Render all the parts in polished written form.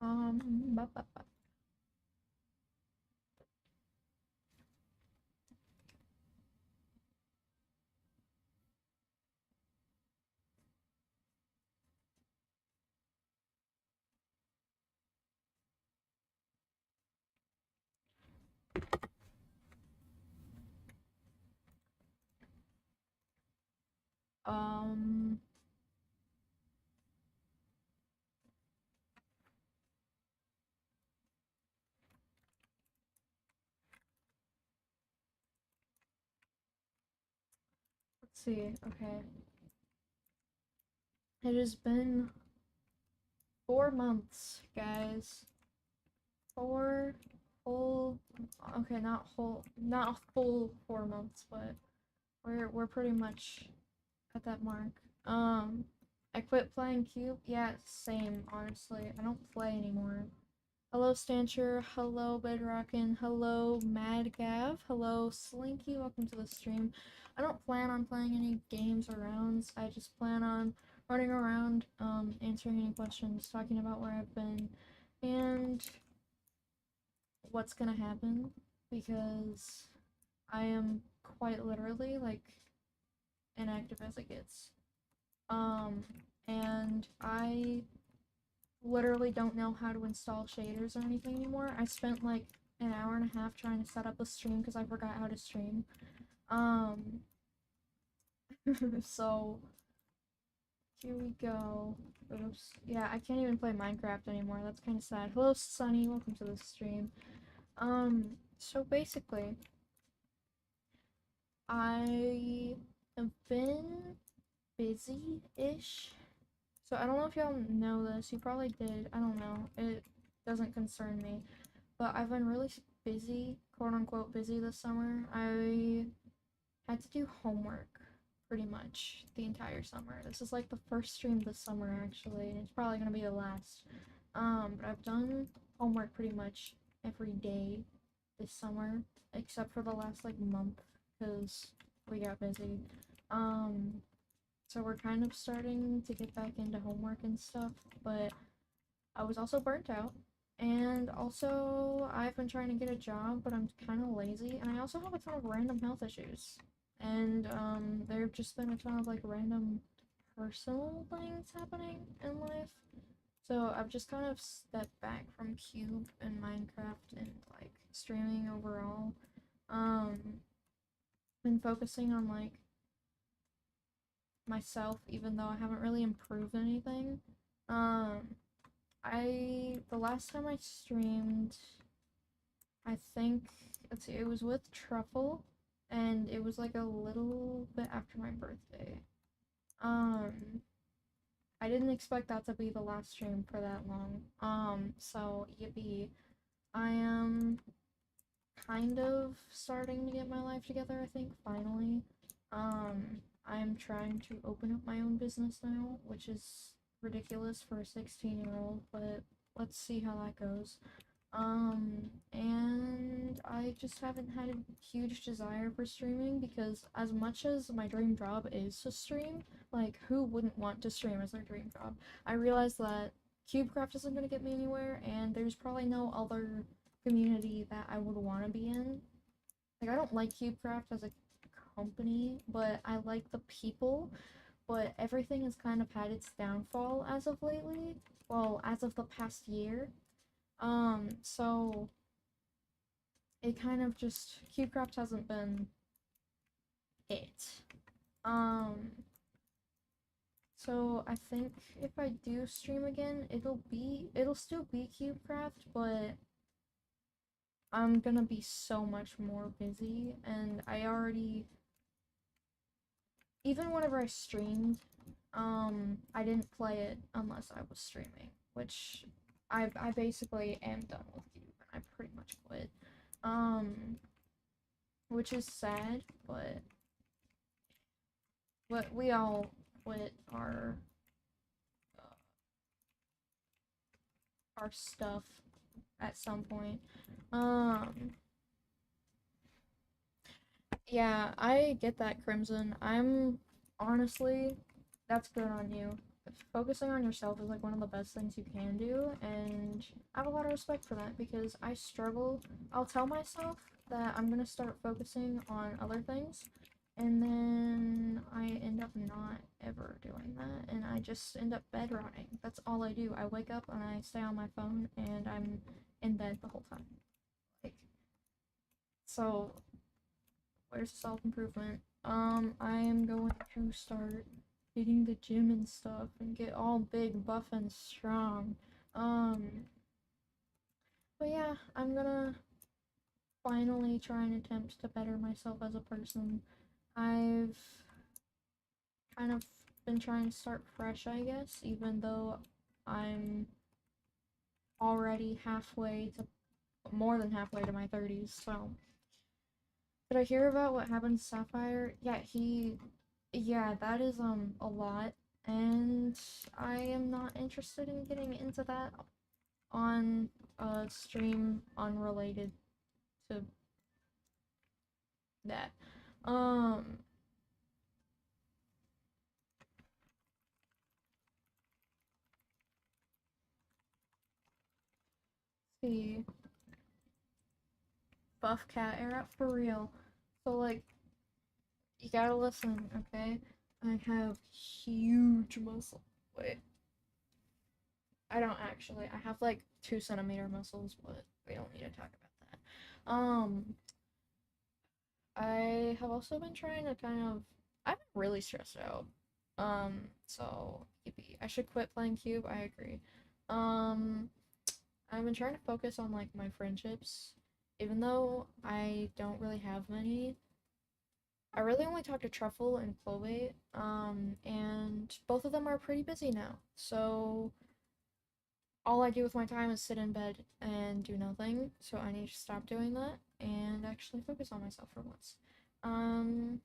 Ba, ba, ba. Um, let's see. Okay. It has been 4 months, guys. 4 whole, okay, not a full 4 months, but we're pretty much at that mark. I quit playing Cube. Yeah, same, honestly. I don't play anymore. Hello, Stancher. Hello, Bedrockin. Hello, Madgav. Hello, Slinky. Welcome to the stream. I don't plan on playing any games or rounds. I just plan on running around, answering any questions, talking about where I've been, and what's gonna happen, because I am quite literally, like, inactive as it gets. Um, and I literally don't know how to install shaders or anything anymore. I spent like an hour and a half trying to set up a stream because I forgot how to stream. Um, so here we go. Oops. Yeah, I can't even play Minecraft anymore. That's kind of sad. Hello, Sunny. Welcome to the stream. So basically, I have been busy-ish. So I don't know if y'all know this. You probably did. I don't know. It doesn't concern me. But I've been really busy, quote unquote busy this summer. I had to do homework pretty much the entire summer. This is like the first stream this summer actually, and it's probably gonna be the last. But I've done homework pretty much every day this summer, except for the last like month, because we got busy. Um, so we're kind of starting to get back into homework and stuff, but I was also burnt out. And also, I've been trying to get a job, but I'm kind of lazy. And I also have a ton of random health issues. And, there have just been a ton of, like, random personal things happening in life. So I've just kind of stepped back from Cube and Minecraft and, like, streaming overall. Um, been focusing on, like, myself, even though I haven't really improved anything. Um, the last time I streamed, I think, let's see, it was with Truffle, and it was like a little bit after my birthday. Um, I didn't expect that to be the last stream for that long. So yippee. I am kind of starting to get my life together, I think, finally. I'm trying to open up my own business now, which is ridiculous for a 16-year-old, but let's see how that goes. And I just haven't had a huge desire for streaming because as much as my dream job is to stream, like, who wouldn't want to stream as their dream job? I realize that CubeCraft isn't gonna get me anywhere, and there's probably no other community that I would want to be in. Like, I don't like CubeCraft as a company, but I like the people, but everything has kind of had its downfall as of lately. Well, as of the past year. So it kind of just CubeCraft hasn't been it. Um, so I think if I do stream again, it'll still be CubeCraft, but I'm gonna be so much more busy, and I already, even whenever I streamed, I didn't play it unless I was streaming, which I basically am done with Cube, and I pretty much quit. Um, which is sad, but we all quit our stuff at some point. Um, yeah, I get that, Crimson. I'm honestly, that's good on you focusing on yourself is like one of the best things you can do, and I have a lot of respect for that because I struggle. I'll tell myself that I'm gonna start focusing on other things, and then I end up not ever doing that, and I just end up bed rotting. That's all I do. I wake up and I stay on my phone, and I'm in bed the whole time. Like, so where's the self-improvement? I am going to start hitting the gym and stuff and get all big, buff, and strong. But yeah, I'm gonna finally try and attempt to better myself as a person. I've kind of been trying to start fresh, I guess, even though I'm already halfway to more than halfway to my 30s, so. Did I hear about what happened to Sapphire? Yeah, that is, a lot, and I am not interested in getting into that on a stream unrelated to that. Um, see, Buff Cat era for real. So, like, you gotta listen, okay? I have huge muscle. Wait, I don't actually. I have like 2 centimeter muscles, but we don't need to talk about that. I have also been trying to kind of. I've been really stressed out. So yippee. I should quit playing Cube. I agree. Um, I've been trying to focus on like my friendships, even though I don't really have many. I really only talk to Truffle and Chloe, and both of them are pretty busy now. So all I do with my time is sit in bed and do nothing. So I need to stop doing that and actually focus on myself for once. Um,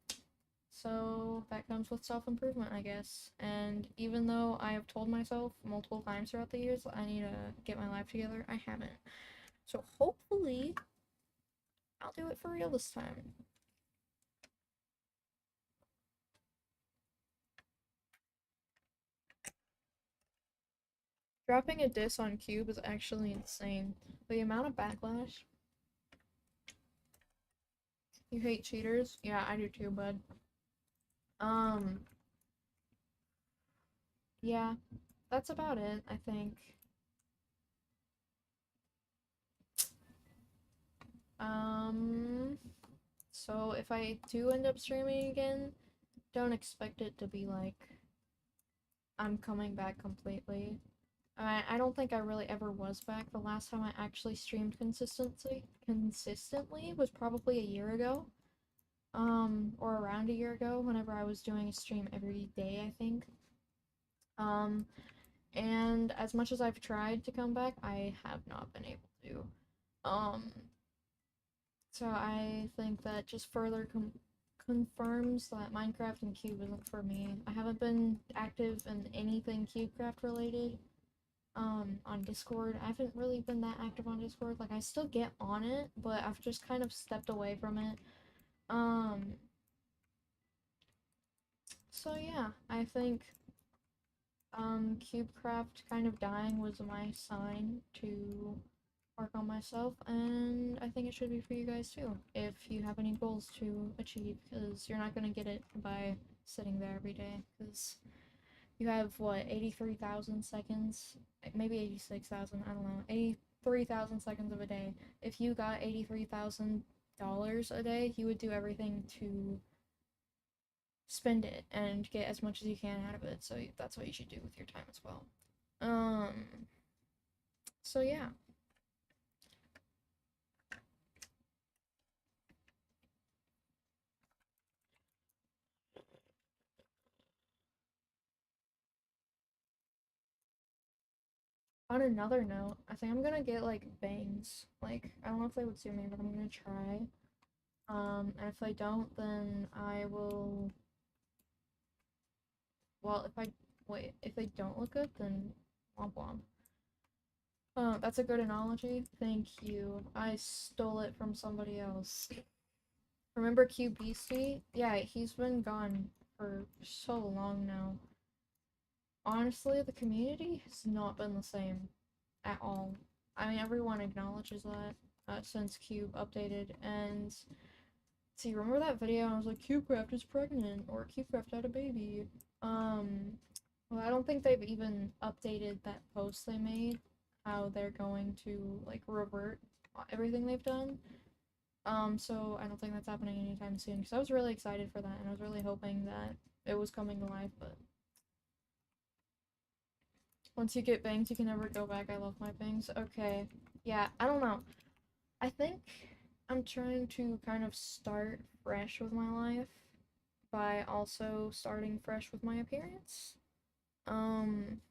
so that comes with self-improvement, I guess. And even though I have told myself multiple times throughout the years I need to get my life together, I haven't. So hopefully I'll do it for real this time. Dropping a diss on Cube is actually insane. The amount of backlash. You hate cheaters? Yeah, I do too, bud. Um, yeah, that's about it, I think. Um, so if I do end up streaming again, don't expect it to be like I'm coming back completely. I don't think I really ever was back. The last time I actually streamed consistently was probably a year ago. Or around a year ago, whenever I was doing a stream every day, I think. Um, and as much as I've tried to come back, I have not been able to. So I think that just further confirms that Minecraft and Cube isn't for me. I haven't been active in anything CubeCraft related. On Discord. I haven't really been that active on Discord. Like, I still get on it, but I've just kind of stepped away from it. So yeah, I think, CubeCraft kind of dying was my sign to work on myself, and I think it should be for you guys too, if you have any goals to achieve, because you're not gonna get it by sitting there every day, because you have, what, 83,000 seconds? Maybe 86,000, I don't know. 83,000 seconds of a day. If you got $83,000 a day, you would do everything to spend it and get as much as you can out of it. So that's what you should do with your time as well. So yeah. On another note, I think I'm gonna get like bangs. Like, I don't know if they would suit me, but I'm gonna try. And if I don't, then I will. Well, if they don't look good, then womp womp. That's a good analogy. Thank you. I stole it from somebody else. Remember QBC? Yeah, he's been gone for so long now. honestly, the community has not been the same at all. I mean, everyone acknowledges that since Cube updated. And see, remember that video? I was like, CubeCraft is pregnant, or CubeCraft had a baby. Um, well, I don't think they've even updated that post they made, how they're going to like revert everything they've done. So I don't think that's happening anytime soon. Because I was really excited for that, and I was really hoping that it was coming to life, but once you get bangs, you can never go back. I love my bangs. Okay. Yeah, I don't know. I think I'm trying to kind of start fresh with my life by also starting fresh with my appearance. Um,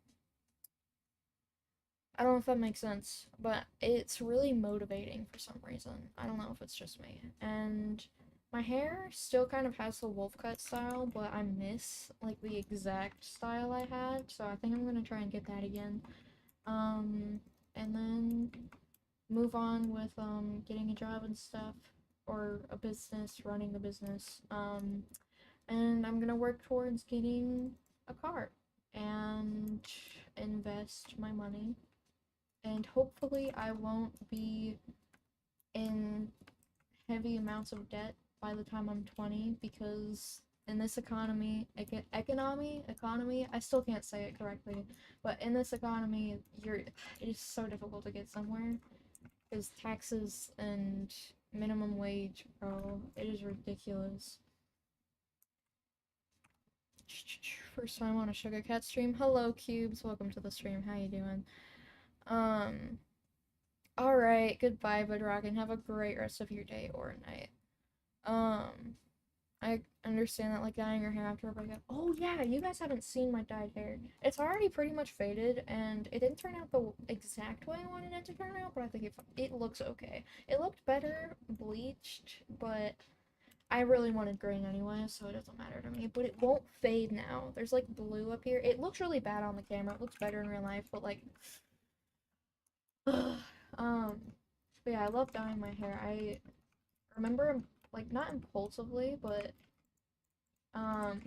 I don't know if that makes sense, but it's really motivating for some reason. I don't know if it's just me. And my hair still kind of has the wolf cut style, but I miss like the exact style I had, so I think I'm gonna try and get that again. Um, and then move on with getting a job and stuff, or a business, running a business. And I'm gonna work towards getting a car and invest my money, and hopefully I won't be in heavy amounts of debt by the time I'm 20, because in this economy, I still can't say it correctly, but in this economy, it is so difficult to get somewhere, because taxes and minimum wage, bro, it is ridiculous. First time on a Sugar Cat stream. Hello, Cubes. Welcome to the stream. How you doing? Um, alright, goodbye, Bedrock, and have a great rest of your day or night. Um, I understand that, like, dyeing your hair after a breakup. Oh, yeah, you guys haven't seen my dyed hair. It's already pretty much faded, and it didn't turn out the exact way I wanted it to turn out, but I think it looks okay. It looked better bleached, but I really wanted green anyway, so it doesn't matter to me. But it won't fade now. There's, like, blue up here. It looks really bad on the camera. It looks better in real life, but, like, but yeah, I love dyeing my hair. I remember, like, not impulsively, but, um,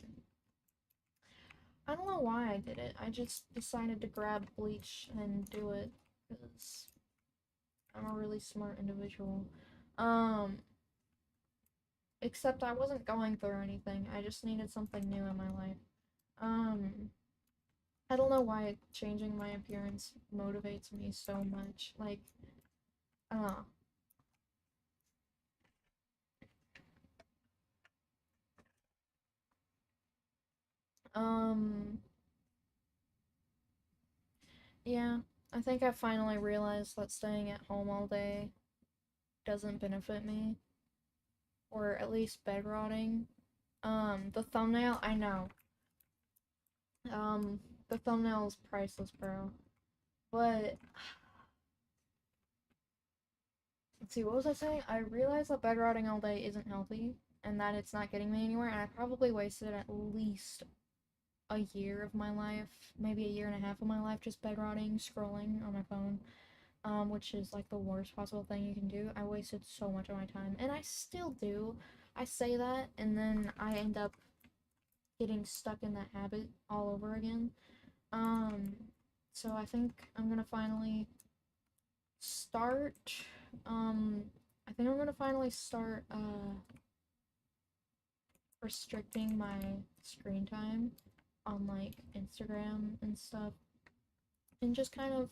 I don't know why I did it. I just decided to grab bleach and do it because I'm a really smart individual. Um, except I wasn't going through anything. I just needed something new in my life. Um, I don't know why changing my appearance motivates me so much. Like, I don't know. Um, yeah, I think I finally realized that staying at home all day doesn't benefit me, or at least bed rotting. The thumbnail, I know. Um, the thumbnail is priceless, bro. But let's see, what was I saying? I realized that bed rotting all day isn't healthy, and that it's not getting me anywhere, and I probably wasted at least a year of my life, maybe a year and a half of my life, just bed rotting, scrolling on my phone, which is like the worst possible thing you can do. I wasted so much of my time, and I still do. I say that, and then I end up getting stuck in that habit all over again. Um, so I think I'm gonna finally start, um, I think I'm gonna finally start, restricting my screen time on, like, Instagram and stuff, and just kind of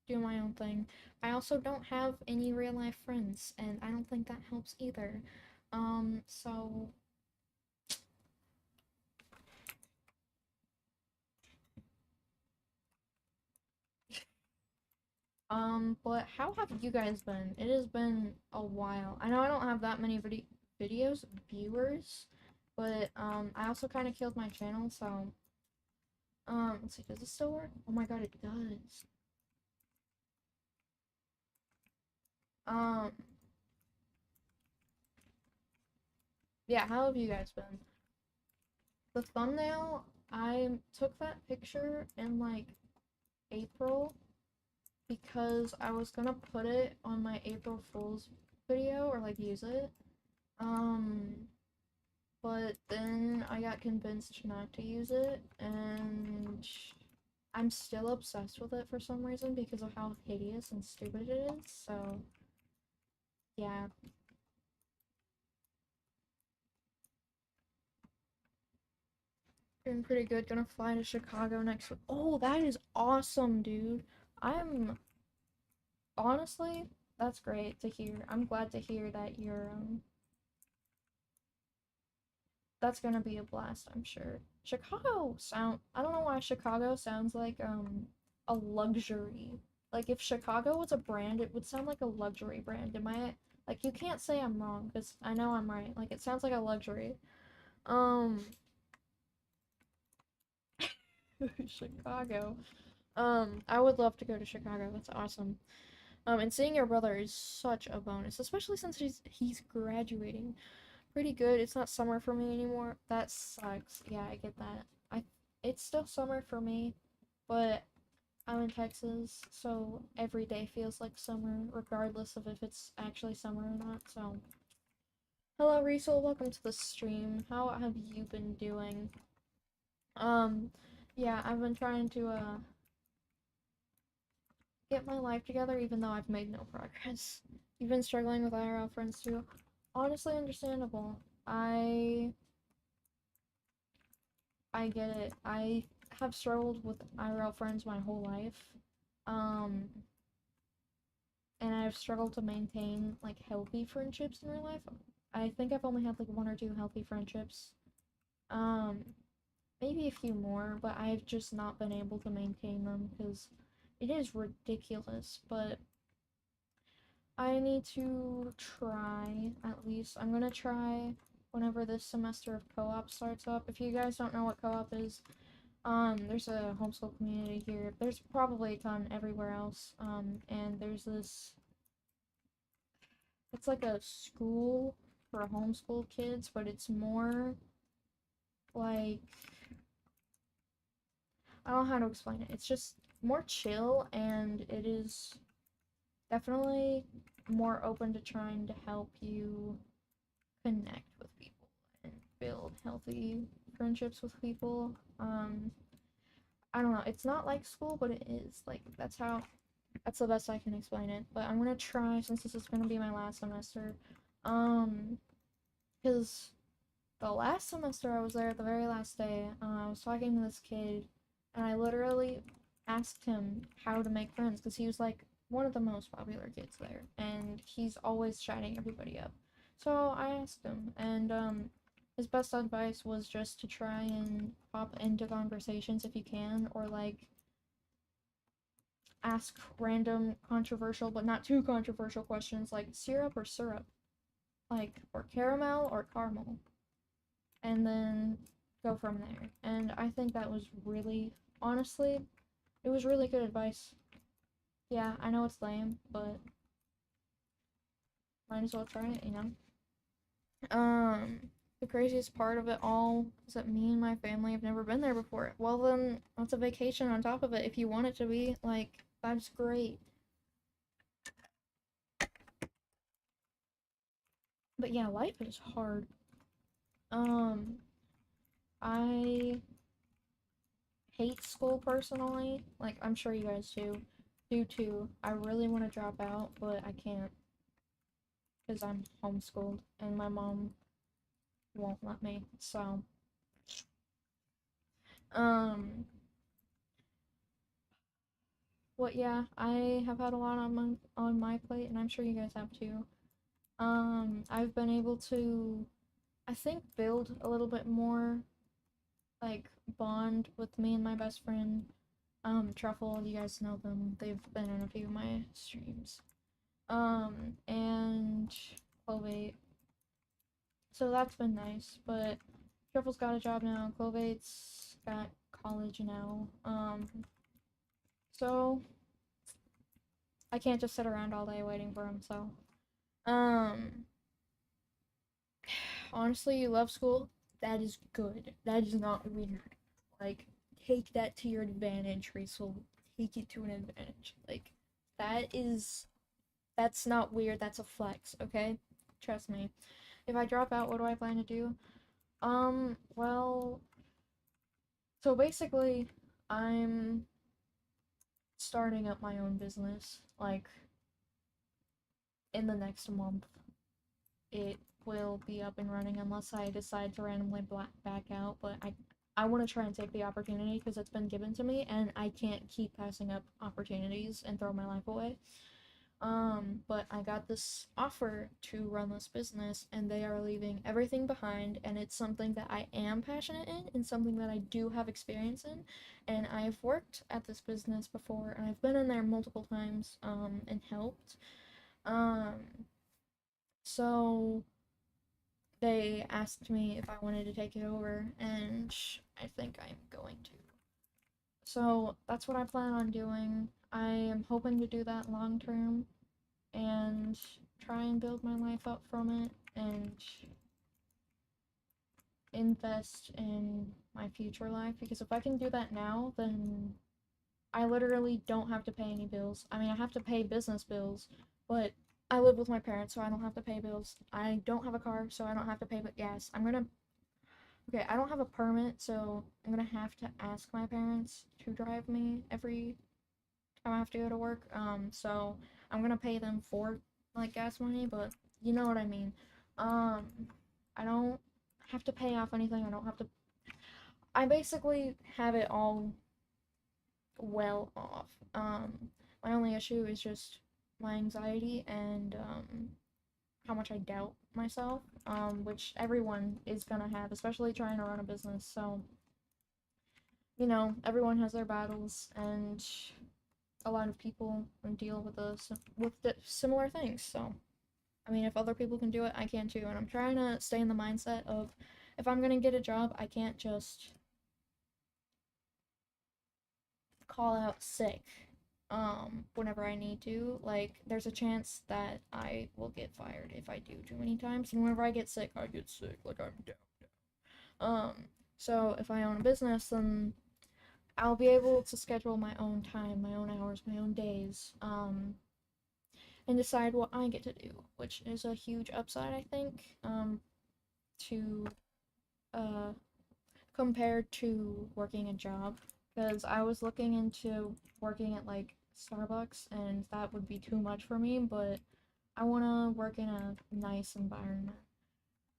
do my own thing. I also don't have any real life friends, and I don't think that helps either. So but how have you guys been? It has been a while. I know I don't have that many viewers, but I also kind of killed my channel, so let's see, does this still work? Oh my god, it does. Um, yeah, how have you guys been? The thumbnail, I took that picture in like April because I was gonna put it on my April Fool's video, or like use it. Um, but then I got convinced not to use it, and I'm still obsessed with it for some reason because of how hideous and stupid it is, so yeah. Doing pretty good. Gonna fly to Chicago next week. Oh, that is awesome, dude. I'm honestly, that's great to hear. I'm glad to hear that you're that's gonna be a blast, I'm sure. I don't know why Chicago sounds like a luxury. Like if Chicago was a brand, it would sound like a luxury brand. Am I like you can't say I'm wrong because I know I'm right. Like it sounds like a luxury. Um Chicago. I would love to go to Chicago. That's awesome. And seeing your brother is such a bonus, especially since he's graduating. Pretty good. It's not summer for me anymore. That sucks. Yeah, I get that. It's still summer for me, but I'm in Texas, so every day feels like summer, regardless of if it's actually summer or not. So, hello, Riesel. Welcome to the stream. How have you been doing? Um, yeah, I've been trying to get my life together, even though I've made no progress. You've been struggling with IRL friends too. Honestly, understandable. I get it. I have struggled with IRL friends my whole life. Um, and I've struggled to maintain like healthy friendships in real life. I think I've only had like one or two healthy friendships. Um, maybe a few more, but I've just not been able to maintain them because it is ridiculous, but I need to try at least. I'm gonna try whenever this semester of co-op starts up. If you guys don't know what co-op is, there's a homeschool community here. There's probably a ton everywhere else. And there's this, it's like a school for homeschool kids, but it's more like, I don't know how to explain it. It's just more chill, and it is definitely more open to trying to help you connect with people and build healthy friendships with people. I don't know. It's not like school, but it is. Like that's the best I can explain it. But I'm gonna try since this is gonna be my last semester. Um, because the last semester I was there the very last day, I was talking to this kid, and I literally asked him how to make friends because he was like one of the most popular kids there, and he's always chatting everybody up. So I asked him, and his best advice was just to try and pop into conversations if you can, or like ask random controversial but not too controversial questions like syrup or syrup, like or caramel or caramel, and then go from there. And I think that was really, honestly, it was really good advice. Yeah, I know it's lame, but might as well try it, you know? The craziest part of it all is that me and my family have never been there before. Well, then, that's a vacation on top of it if you want it to be. Like, that's great. But yeah, life is hard. Um, I hate school personally. Like, I'm sure you guys do too. I really want to drop out, but I can't because I'm homeschooled and my mom won't let me. So, um, well, yeah, I have had a lot on my plate, and I'm sure you guys have too. I've been able to, I think, build a little bit more like bond with me and my best friend. Truffle, you guys know them. They've been in a few of my streams. And Clovate. So that's been nice, but Truffle's got a job now. Clovate's got college now. So I can't just sit around all day waiting for him, so. Um, honestly, you love school? That is good. That is not weird. Like, take that to your advantage, Riesel. Take it to an advantage. Like, that's not weird, that's a flex, okay? Trust me. If I drop out, what do I plan to do? Well, so basically, I'm starting up my own business, like, in the next month. It will be up and running unless I decide to randomly back out, but I want to try and take the opportunity because it's been given to me, and I can't keep passing up opportunities and throw my life away. But I got this offer to run this business, and they are leaving everything behind, and it's something that I am passionate in, and something that I do have experience in, and I've worked at this business before, and I've been in there multiple times, and helped. Um, so they asked me if I wanted to take it over, and I think I'm going to. So that's what I plan on doing. I am hoping to do that long term and try and build my life up from it and invest in my future life, because if I can do that now, then I literally don't have to pay any bills. I mean, I have to pay business bills, but I live with my parents, so I don't have to pay bills. I don't have a car, so I don't have to pay gas. Okay, I don't have a permit, so I'm gonna have to ask my parents to drive me every time I have to go to work. So I'm gonna pay them for like gas money, but you know what I mean. Um, I don't have to pay off anything. I don't have to. I basically have it all well off. My only issue is just my anxiety and how much I doubt myself, which everyone is gonna have, especially trying to run a business. So, everyone has their battles, and a lot of people deal with the similar things. So, I mean, if other people can do it, I can too. And I'm trying to stay in the mindset of if I'm gonna get a job, I can't just call out sick whenever I need to. Like, there's a chance that I will get fired if I do too many times. And whenever I get sick, like I'm down. Um, so if I own a business, then I'll be able to schedule my own time, my own hours, my own days, and decide what I get to do, which is a huge upside, I think, to uh, compared to working a job. Because I was looking into working at like Starbucks, and that would be too much for me, but I want to work in a nice environment.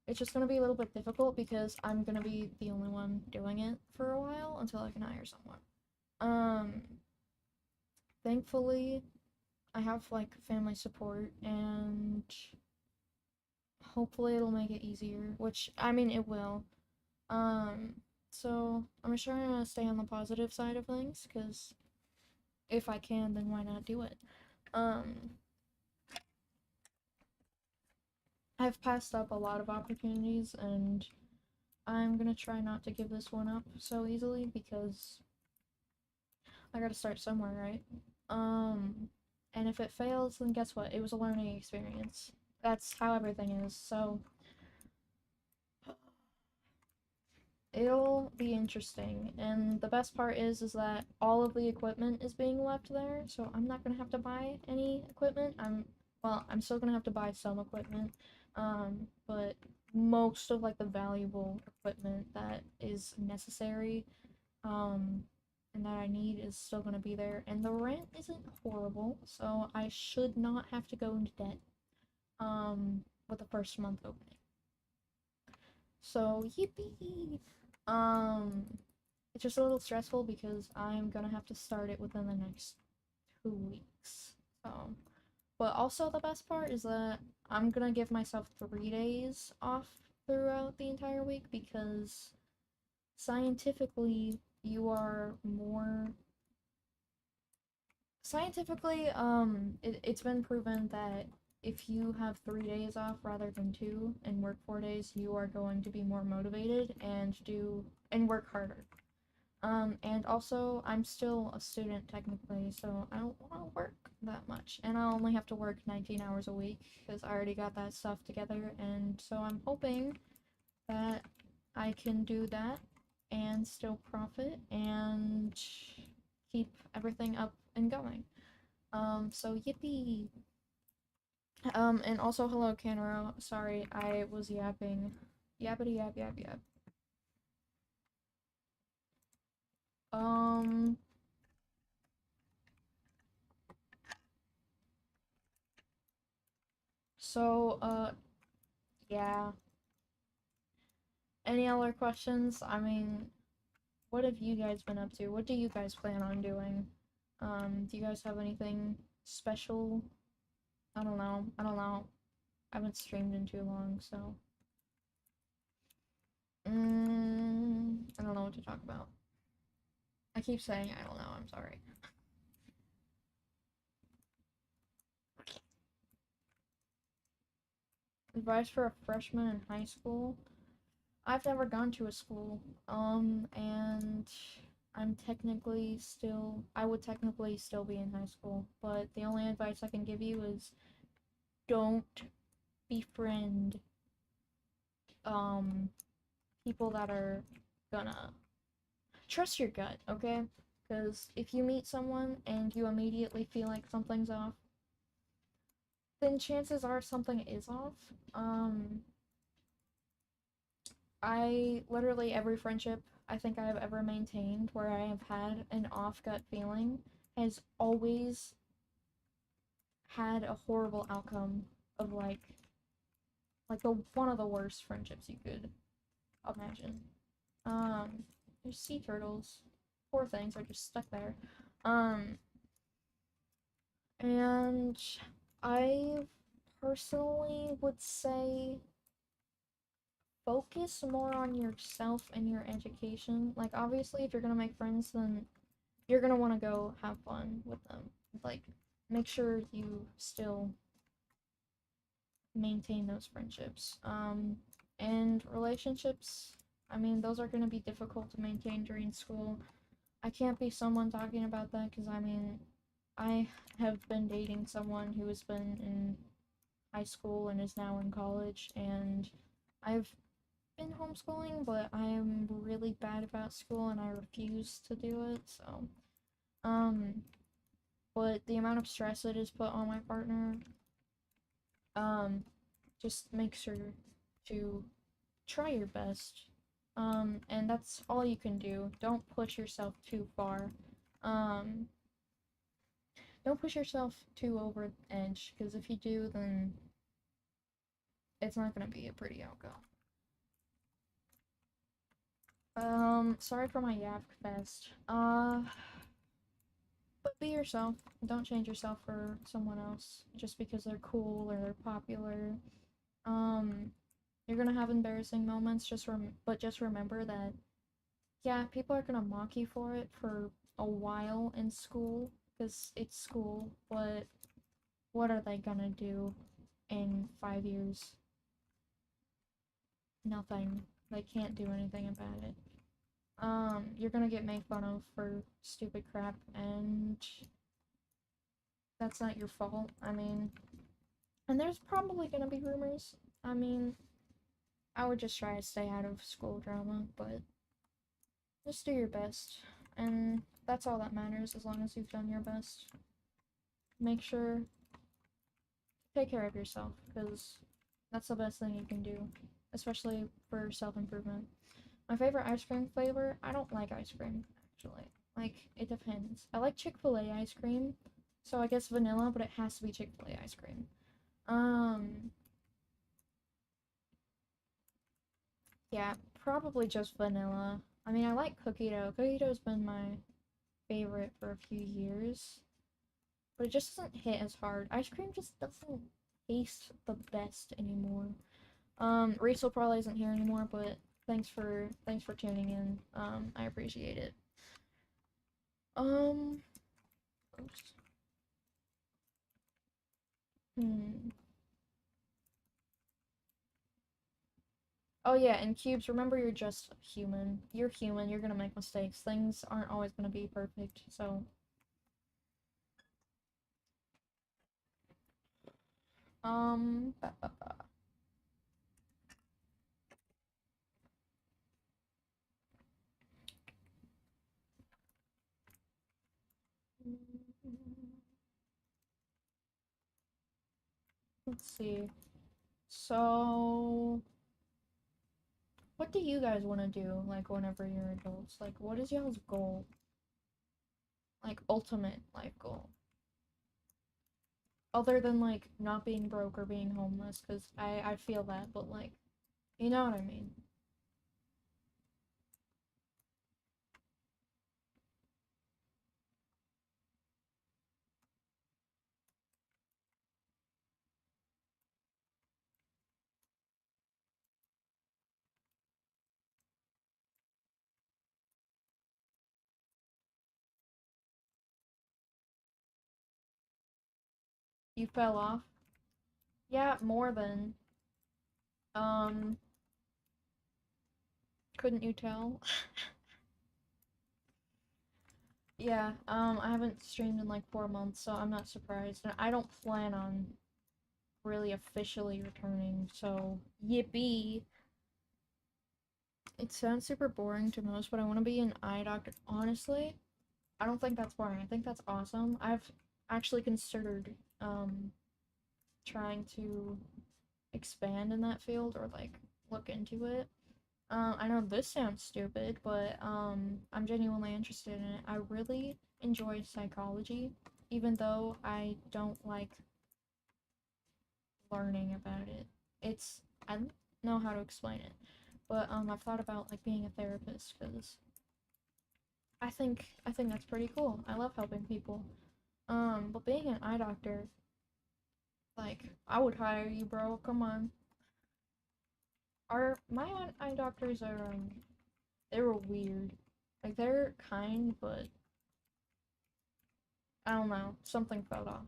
It's just going to be a little bit difficult because I'm going to be the only one doing it for a while until I can hire someone. Um, Thankfully, I have like family support, and hopefully it'll make it easier, which I mean it will. Um, so I'm just trying to stay on the positive side of things, because if I can, then why not do it? Um, I've passed up a lot of opportunities, and I'm gonna try not to give this one up so easily because I gotta start somewhere, right? Um, and if it fails, then guess what? It was a learning experience. That's how everything is. So it'll be interesting. And the best part is that all of the equipment is being left there, so I'm not gonna have to buy any equipment. I'm still gonna have to buy some equipment, but most of like the valuable equipment that is necessary, and that I need is still gonna be there. And the rent isn't horrible, so I should not have to go into debt, with the first month opening. So yippee! Um, it's just a little stressful because I'm gonna have to start it within the next 2 weeks. So, but also the best part is that I'm gonna give myself 3 days off throughout the entire week because scientifically, you are more scientifically, it's been proven that if you have 3 days off rather than two and work 4 days, you are going to be more motivated and work harder. And also, I'm still a student technically, so I don't want to work that much, and I only have to work 19 hours a week because I already got that stuff together, and so I'm hoping that I can do that and still profit and keep everything up and going. So yippee! And also hello, Canaro. Sorry, I was yapping. Yappity yap yap yap. Um, so, yeah. Any other questions? I mean, what have you guys been up to? What do you guys plan on doing? Do you guys have anything special? I don't know. I don't know. I haven't streamed in too long, so. I don't know what to talk about. I keep saying I don't know, I'm sorry. Advice for a freshman in high school? I've never gone to a school, and I would technically still be in high school, but the only advice I can give you is don't befriend, um, people that are gonna trust your gut, okay? Because if you meet someone and you immediately feel like something's off, then chances are something is off. I literally every friendship I think I have ever maintained where I have had an off gut feeling has always had a horrible outcome of like the one of the worst friendships you could imagine. There's sea turtles. Poor things are just stuck there. Um, and I personally would say focus more on yourself and your education. Like, obviously, if you're gonna make friends, then you're gonna want to go have fun with them. Like, make sure you still maintain those friendships. And relationships, I mean, those are gonna be difficult to maintain during school. I can't be someone talking about that because, I mean, I have been dating someone who has been in high school and is now in college, and I've been homeschooling, but I am really bad about school and I refuse to do it, so, um, but the amount of stress it is put on my partner, um, just make sure to try your best, and that's all you can do. Don't push yourself too far, um, don't push yourself too over the edge, because if you do, then it's not gonna be a pretty outcome. Sorry for my yak fest. But be yourself. Don't change yourself for someone else just because they're cool or they're popular. Um, you're gonna have embarrassing moments. But just remember that yeah, people are gonna mock you for it for a while in school because it's school. But what are they gonna do in 5 years? Nothing. They can't do anything about it. You're gonna get made fun of for stupid crap, and that's not your fault. I mean, and there's probably gonna be rumors. I mean, I would just try to stay out of school drama, but just do your best. And that's all that matters as long as you've done your best. Make sure to take care of yourself, because that's the best thing you can do, especially for self improvement. My favorite ice cream flavor? I don't like ice cream, actually. Like, it depends. I like Chick-fil-A ice cream, so I guess vanilla, but it has to be Chick-fil-A ice cream. Yeah, probably just vanilla. I mean, I like cookie dough. Cookie dough's been my favorite for a few years, but it just doesn't hit as hard. Ice cream just doesn't taste the best anymore. Rachel probably isn't here anymore, but thanks for tuning in. I appreciate it. Um, oops. Hmm. Oh yeah, and cubes, remember you're just human. You're human, you're gonna make mistakes. Things aren't always gonna be perfect, so ba, ba, ba. Let's see. So what do you guys want to do, like, whenever you're adults? Like, what is y'all's goal? like ultimate life goal. Other than like not being broke or being homeless, because I feel that, but like, you know what I mean. You fell off? Yeah, more than. Um, couldn't you tell? Yeah, I haven't streamed in like 4 months, so I'm not surprised. And I don't plan on really officially returning, so yippee. It sounds super boring to most, but I want to be an eye doctor. Honestly, I don't think that's boring. I think that's awesome. I've actually considered trying to expand in that field or like look into it. I know this sounds stupid, but I'm genuinely interested in it. I really enjoy psychology, even though I don't like learning about it. I don't know how to explain it, but I've thought about like being a therapist because I think that's pretty cool. I love helping people. But being an eye doctor, like I would hire you, bro. Come on. My eye doctors are they were weird. Like they're kind, but I don't know. Something felt off.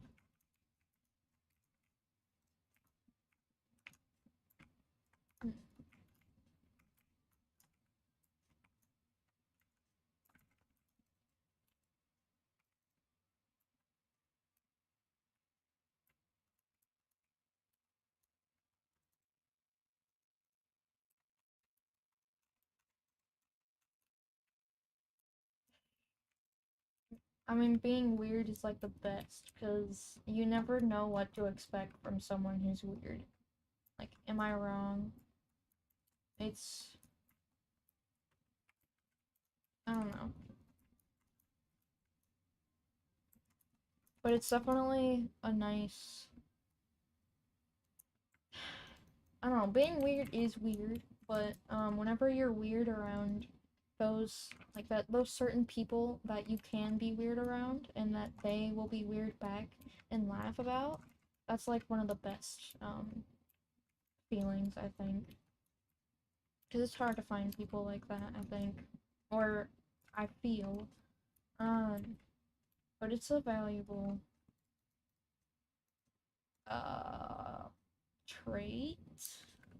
I mean, being weird is like the best because you never know what to expect from someone who's weird. Like, am I wrong? It's I don't know, but it's definitely a nice. I don't know. Being weird is weird, but whenever you're weird around those those certain people that you can be weird around and that they will be weird back and laugh about, that's like one of the best feelings I think. Because it's hard to find people like that, I think, or I feel. Um, but it's a valuable uh trait.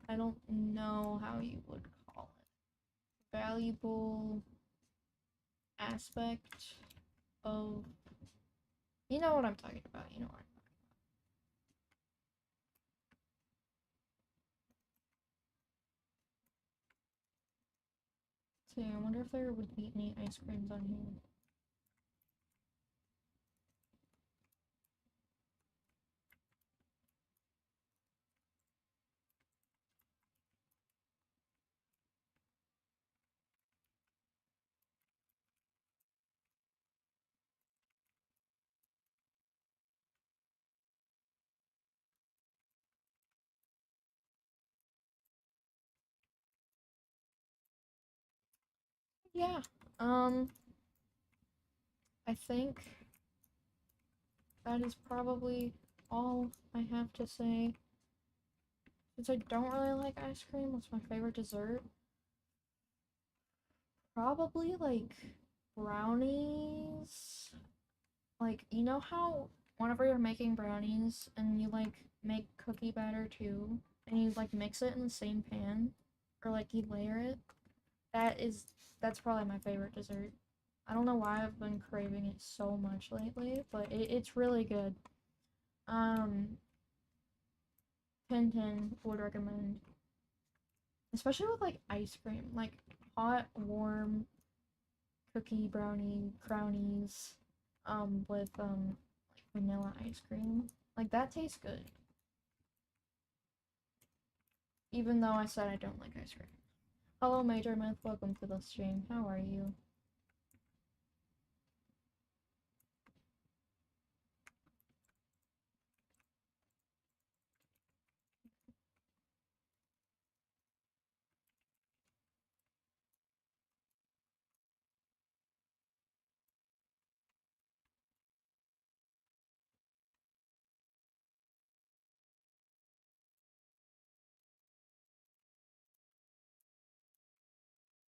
I don't know how you would call it. Valuable aspect of, you know what I'm talking about. You know what. So yeah, I wonder if there would be any ice creams on here. Yeah. Um, I think that is probably all I have to say. Since I don't really like ice cream, what's my favorite dessert? Probably like brownies. Like, you know how whenever you're making brownies and you like make cookie batter too, and you like mix it in the same pan, or like you layer it, that is that's probably my favorite dessert. I don't know why I've been craving it so much lately, but it's really good. Um, Tintin would recommend, especially with like ice cream, like hot, warm cookie brownie brownies, with like vanilla ice cream. Like that tastes good. Even though I said I don't like ice cream. Hello, Major Myth. Welcome to the stream. How are you?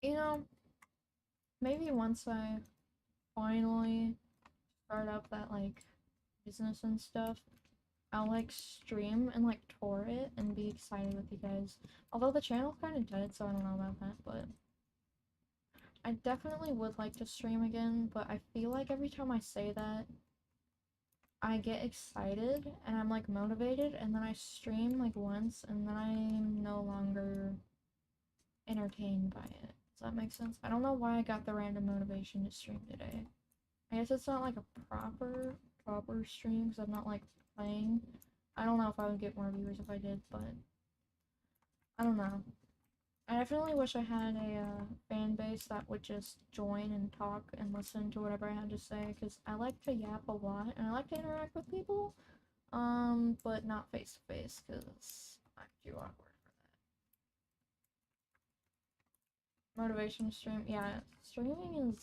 you know, maybe once I finally start up that like business and stuff, I'll like stream and like tour it and be excited with you guys. Although the channel's kind of dead, so I don't know about that, but I definitely would like to stream again, but I feel like every time I say that, I get excited and I'm like motivated, and then I stream like once and then I'm no longer entertained by it. Does that make sense? I don't know why I got the random motivation to stream today. I guess it's not like a proper stream because I'm not like playing. I don't know if I would get more viewers if I did, but I don't know. I definitely wish I had a fan base that would just join and talk and listen to whatever I had to say, because I like to yap a lot and I like to interact with people, but not face to face because I'm too awkward for that. Motivation stream, yeah, streaming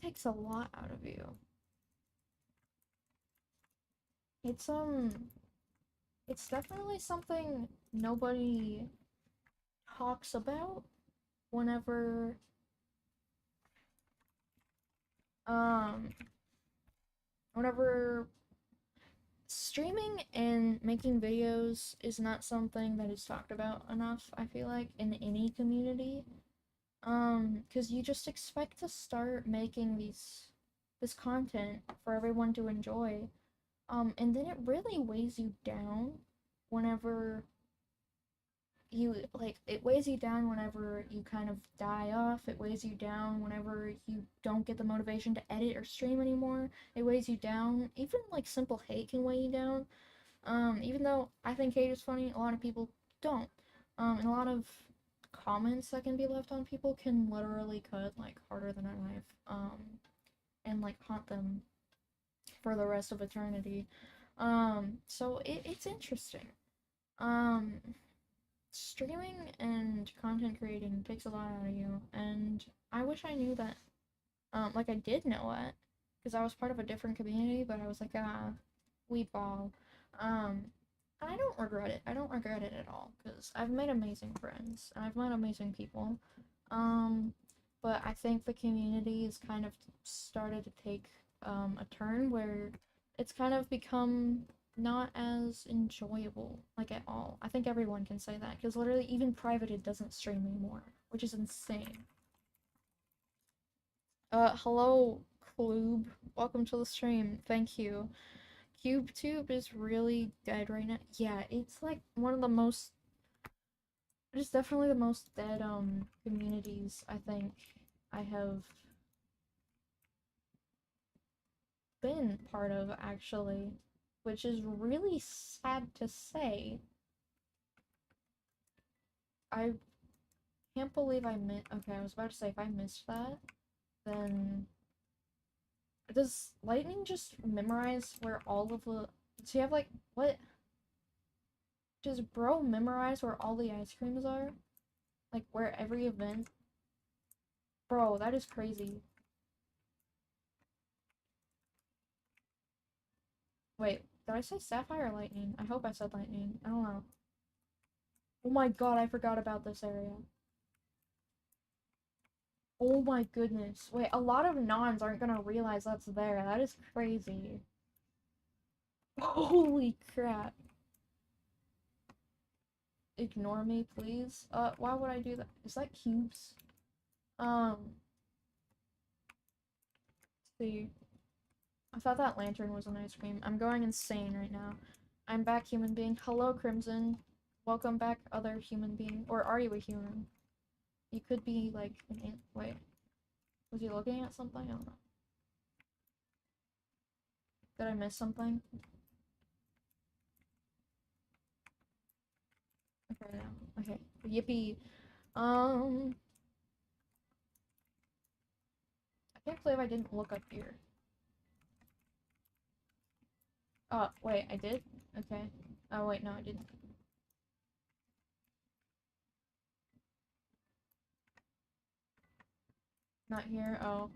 takes a lot out of you. It's it's definitely something nobody talks about whenever um whenever streaming and making videos is not something that is talked about enough, I feel like, in any community. Because you just expect to start making this content for everyone to enjoy. And then it really weighs you down whenever it weighs you down whenever you kind of die off. It weighs you down whenever you don't get the motivation to edit or stream anymore. It weighs you down. Even like simple hate can weigh you down. Even though I think hate is funny, a lot of people don't. And a lot of comments that can be left on people can literally cut like harder than a knife. And like haunt them for the rest of eternity. So it's interesting. Um, Streaming and content creating takes a lot out of you, and I wish I knew that. Like I did know it, because I was part of a different community, but I was like, we ball. And I don't regret it. I don't regret it at all, because I've made amazing friends, and I've met amazing people. But I think the community has kind of started to take, a turn where it's kind of become not as enjoyable, like at all. I think everyone can say that, because literally even Privated doesn't stream anymore, which is insane. Hello, Clube. Welcome to the stream. Thank you. CubeTube is really dead right now. Yeah, it's like one of the most, it is definitely the most dead, communities I think I have been part of, actually, which is really sad to say. I can't believe I missed. Okay, I was about to say, if I missed that, then does Lightning just memorize where all of the? Does he have like what? Does Bro memorize where all the ice creams are? Like where every event? Bro, that is crazy. Wait, did I say Sapphire or Lightning? I hope I said Lightning. I don't know. Oh my god, I forgot about this area. Oh my goodness. Wait, a lot of nons aren't gonna realize that's there. That is crazy. Holy crap. Ignore me, please. Why would I do that? Is that cubes? Let's see. I thought that lantern was an ice cream. I'm going insane right now. I'm back, human being. Hello, Crimson. Welcome back, other human being. Or are you a human? You could be like an wait. Was he looking at something? I don't know. Did I miss something? Okay, no. Okay. Yippee. I can't believe I didn't look up here. Oh, wait, I did? Okay. Oh, wait, no, I didn't. Not here? Oh.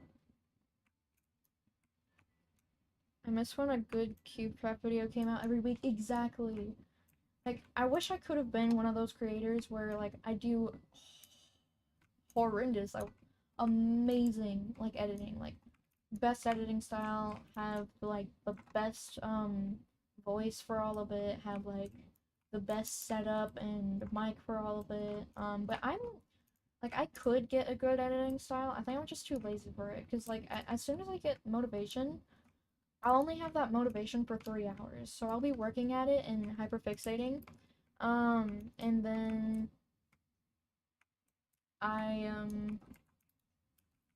I miss when a good cube prep video came out every week. Exactly. Like, I wish I could have been one of those creators where, like, I do horrendous. Amazing, like, editing, like, best editing style, have, like, the best, voice for all of it, have, like, the best setup and mic for all of it, but like, I could get a good editing style. I think I'm just too lazy for it, because, like, as soon as I get motivation, I'll only have that motivation for 3 hours, so I'll be working at it and hyperfixating, and then I,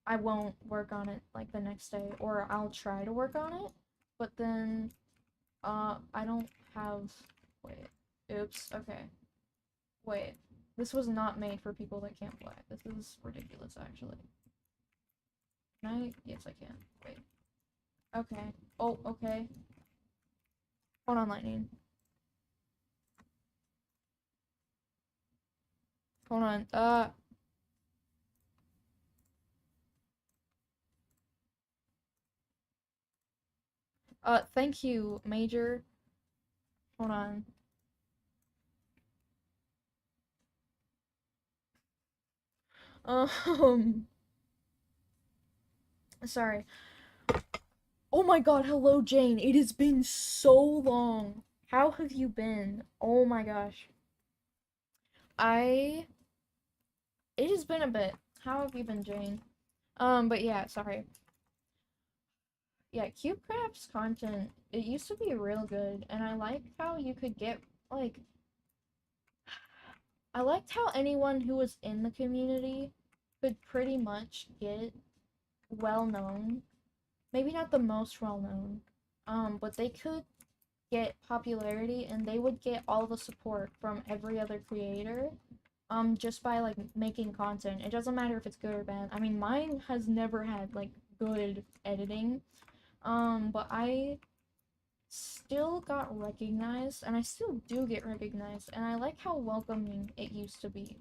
I won't work on it, like, the next day, or I'll try to work on it, but then, I don't have, wait, oops, okay, wait, this was not made for people that can't play. This is ridiculous, actually. Can I? Yes, I can. Wait. Okay. Oh, okay. Hold on, Lightning. Hold on. Thank you, Major. Hold on. Um, sorry. Oh my god, hello, Jane. It has been so long. How have you been? Oh my gosh. I. It has been a bit. How have you been, Jane? But yeah, sorry. Yeah, CubeCraft's content, it used to be real good, and I liked how you could get, like, I liked how anyone who was in the community could pretty much get well known. Maybe not the most well known, but they could get popularity and they would get all the support from every other creator, just by, like, making content. It doesn't matter if it's good or bad. I mean, mine has never had, like, good editing, but I still got recognized, and I still do get recognized, and I like how welcoming it used to be.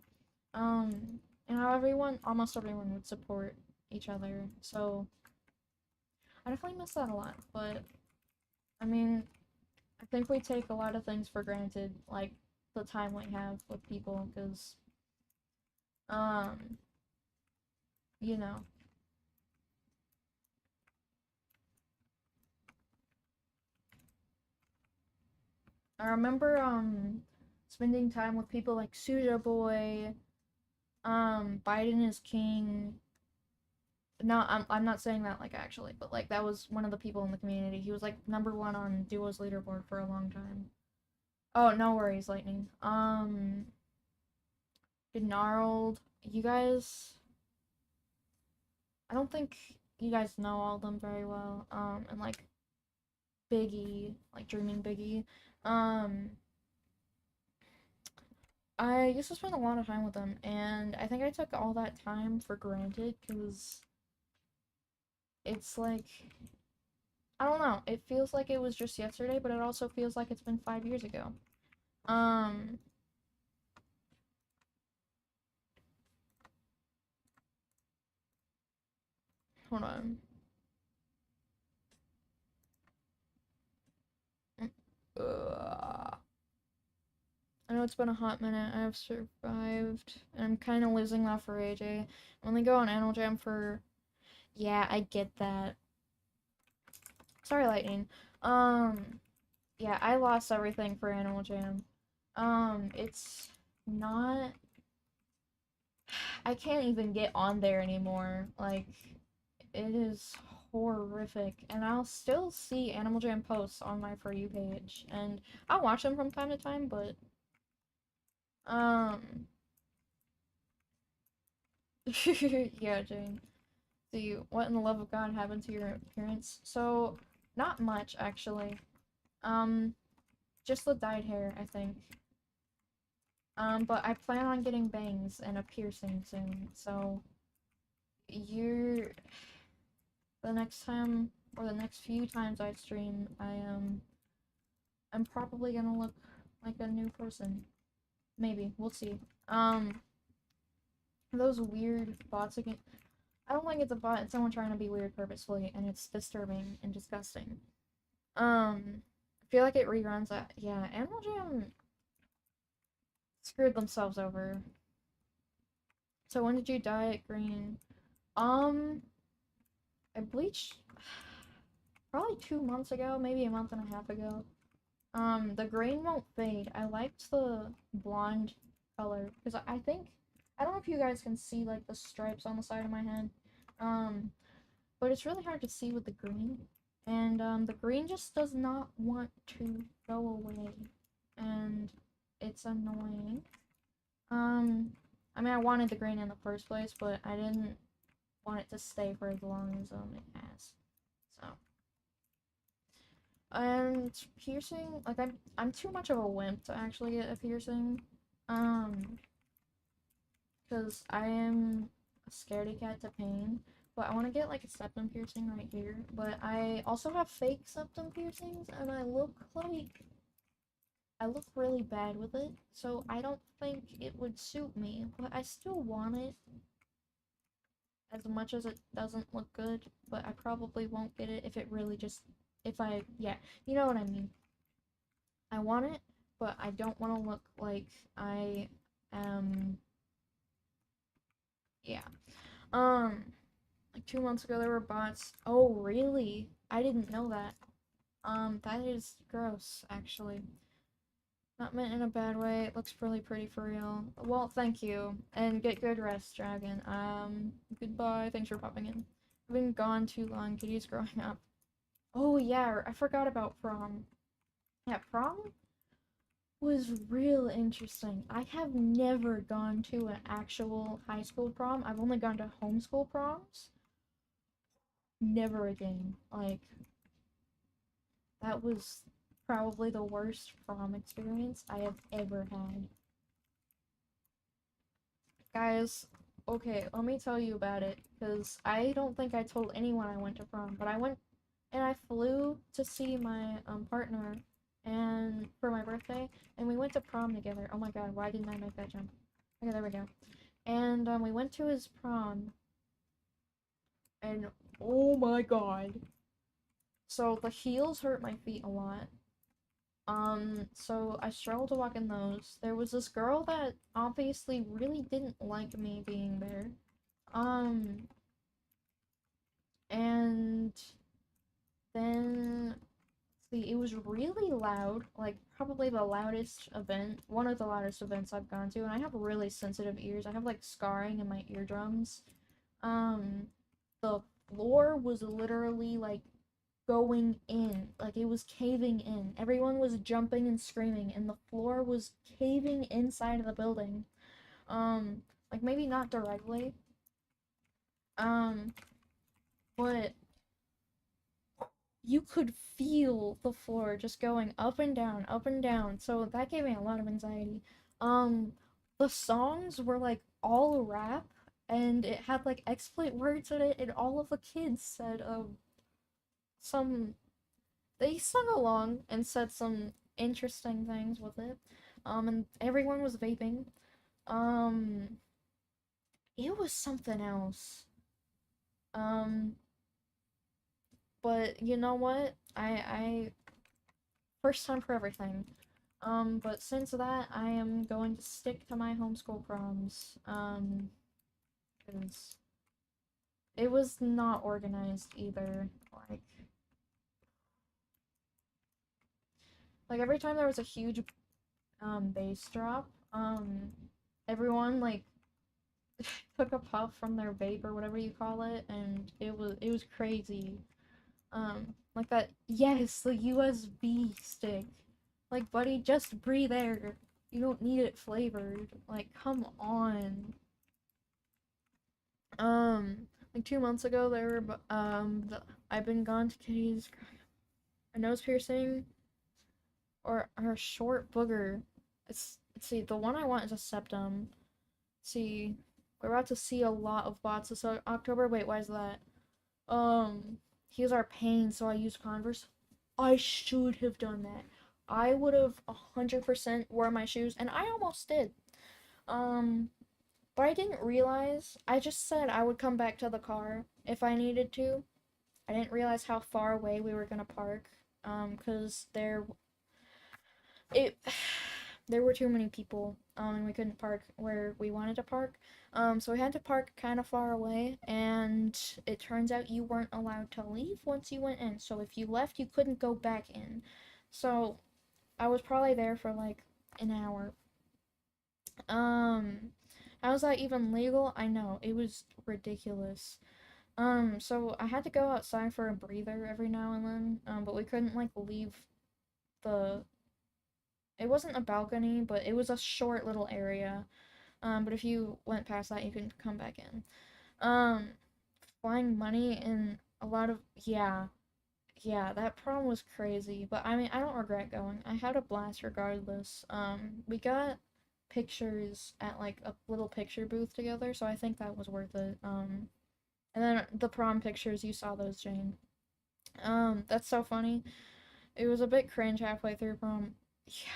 And how almost everyone would support each other, so I definitely miss that a lot, but, I mean, I think we take a lot of things for granted, like, the time we have with people, because, um, you know, I remember, spending time with people like Suja Boy, Biden is King. No, I'm not saying that, like, actually, but, like, that was one of the people in the community. He was, like, #1 on Duo's leaderboard for a long time. Oh, no worries, Lightning. Gnarled. You guys, I don't think you guys know all of them very well. And, like, Biggie, like, Dreaming Biggie. Um, I used to spend a lot of time with them, and I think I took all that time for granted, because it's like, I don't know, it feels like it was just yesterday, but it also feels like it's been 5 years ago. Um, hold on. Ugh. I know it's been a hot minute. I have survived, and I'm kind of losing that for AJ. I only go on Animal Jam for. Yeah, I get that. Sorry, Lightning. Yeah, I lost everything for Animal Jam. It's not. I can't even get on there anymore. Like, it is horrific. And I'll still see Animal Jam posts on my For You page. And I'll watch them from time to time, but, um, yeah, Jane. See, what in the love of God happened to your appearance? So, not much, actually. Um, just the dyed hair, I think. But I plan on getting bangs and a piercing soon, so you're the next time or the next few times I stream, I'm probably gonna look like a new person. Maybe. We'll see. Those weird bots again. I don't think it's a bot, it's someone trying to be weird purposefully, and it's disturbing and disgusting. I feel like it reruns that. Yeah, Animal Jam screwed themselves over. So when did you dye it green? Um, I bleached probably 2 months ago, maybe a month and a half ago. The green won't fade. I liked the blonde color because I think I don't know if you guys can see like the stripes on the side of my head. Um, but it's really hard to see with the green. And the green just does not want to go away. And it's annoying. I mean I wanted the green in the first place, but I didn't want it to stay for as long as it has. So and piercing, like I'm too much of a wimp to actually get a piercing. Um, because I am a scaredy cat to pain. But I want to get like a septum piercing right here. But I also have fake septum piercings, and I look really bad with it. So I don't think it would suit me. But I still want it as much as it doesn't look good. But I probably won't get it if it really just yeah, you know what I mean. I want it, but I don't want to look like I am. Yeah. Like 2 months ago there were bots. Oh, really? I didn't know that. That is gross, actually. Not meant in a bad way. It looks really pretty for real. Well, thank you. And get good rest, Dragon. Goodbye. Thanks for popping in. I've been gone too long. Kitty's growing up. Oh, yeah, I forgot about prom. Yeah, prom was real interesting. I have never gone to an actual high school prom. I've only gone to homeschool proms. Never again. Like, that was probably the worst prom experience I have ever had. Guys, okay, let me tell you about it, because I don't think I told anyone I went to prom, but I went and I flew to see my partner and for my birthday, and we went to prom together. Oh my god, why didn't I make that jump? Okay, there we go. And we went to his prom, and oh my god. So the heels hurt my feet a lot. So I struggled to walk in those. There was this girl that obviously really didn't like me being there. Um, and then see, it was really loud, like probably the loudest event, one of the loudest events I've gone to, and I have really sensitive ears. I have like scarring in my eardrums. Um, the floor was literally like going in, like it was caving in. Everyone was jumping and screaming, and the floor was caving inside of the building. Like maybe not directly, um, but you could feel the floor just going up and down, up and down. So that gave me a lot of anxiety. Um, the songs were like all rap, and it had like exploit words in it, and all of the kids said some they sung along and said some interesting things with it. And everyone was vaping. Um, it was something else. Um, but you know what? I first time for everything. But since that, I am going to stick to my homeschool proms. Because it was not organized either. Like every time there was a huge bass drop, everyone like took a puff from their vape or whatever you call it, and it was crazy. Like that, yes, the USB stick. Like, buddy, just breathe air. You don't need it flavored. Like, come on. Like 2 months ago, there were I've been gone to Kitty's a nose piercing or a short booger. Let's see, the one I want is a septum. Let's see, we're about to see a lot of bots this October. Wait, why is that? Here's our pain, so I use Converse. I should have done that. I would have 100% wore my shoes, and I almost did. But I didn't realize. I just said I would come back to the car if I needed to. I didn't realize how far away we were gonna park. Cause there, it, there were too many people, and we couldn't park where we wanted to park. So we had to park kind of far away, and it turns out you weren't allowed to leave once you went in. So if you left, you couldn't go back in. So I was probably there for like an hour. Um, how is that even legal? I know, it was ridiculous. So I had to go outside for a breather every now and then, but we couldn't like leave the it wasn't a balcony, but it was a short little area. But if you went past that, you couldn't come back in. Um, Flying money and a lot of yeah, that prom was crazy. But I mean, I don't regret going. I had a blast regardless. We got pictures at like a little picture booth together, so I think that was worth it. And then the prom pictures, you saw those, Jane. That's so funny. It was a bit cringe halfway through prom. Yeah.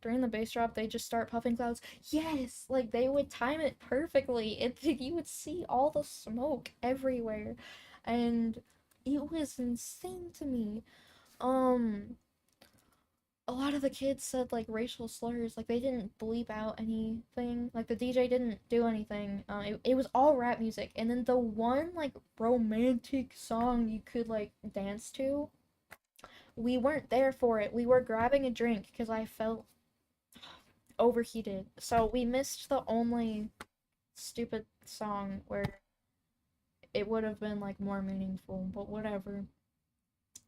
During the bass drop, they just start puffing clouds. Yes, like they would time it perfectly. You would see all the smoke everywhere, and it was insane to me. Um, a lot of the kids said like racial slurs, like they didn't bleep out anything. Like the DJ didn't do anything. It was all rap music, and then the one like romantic song you could like dance to, we weren't there for it. We were grabbing a drink because I felt overheated. So we missed the only stupid song where it would have been like more meaningful, but whatever.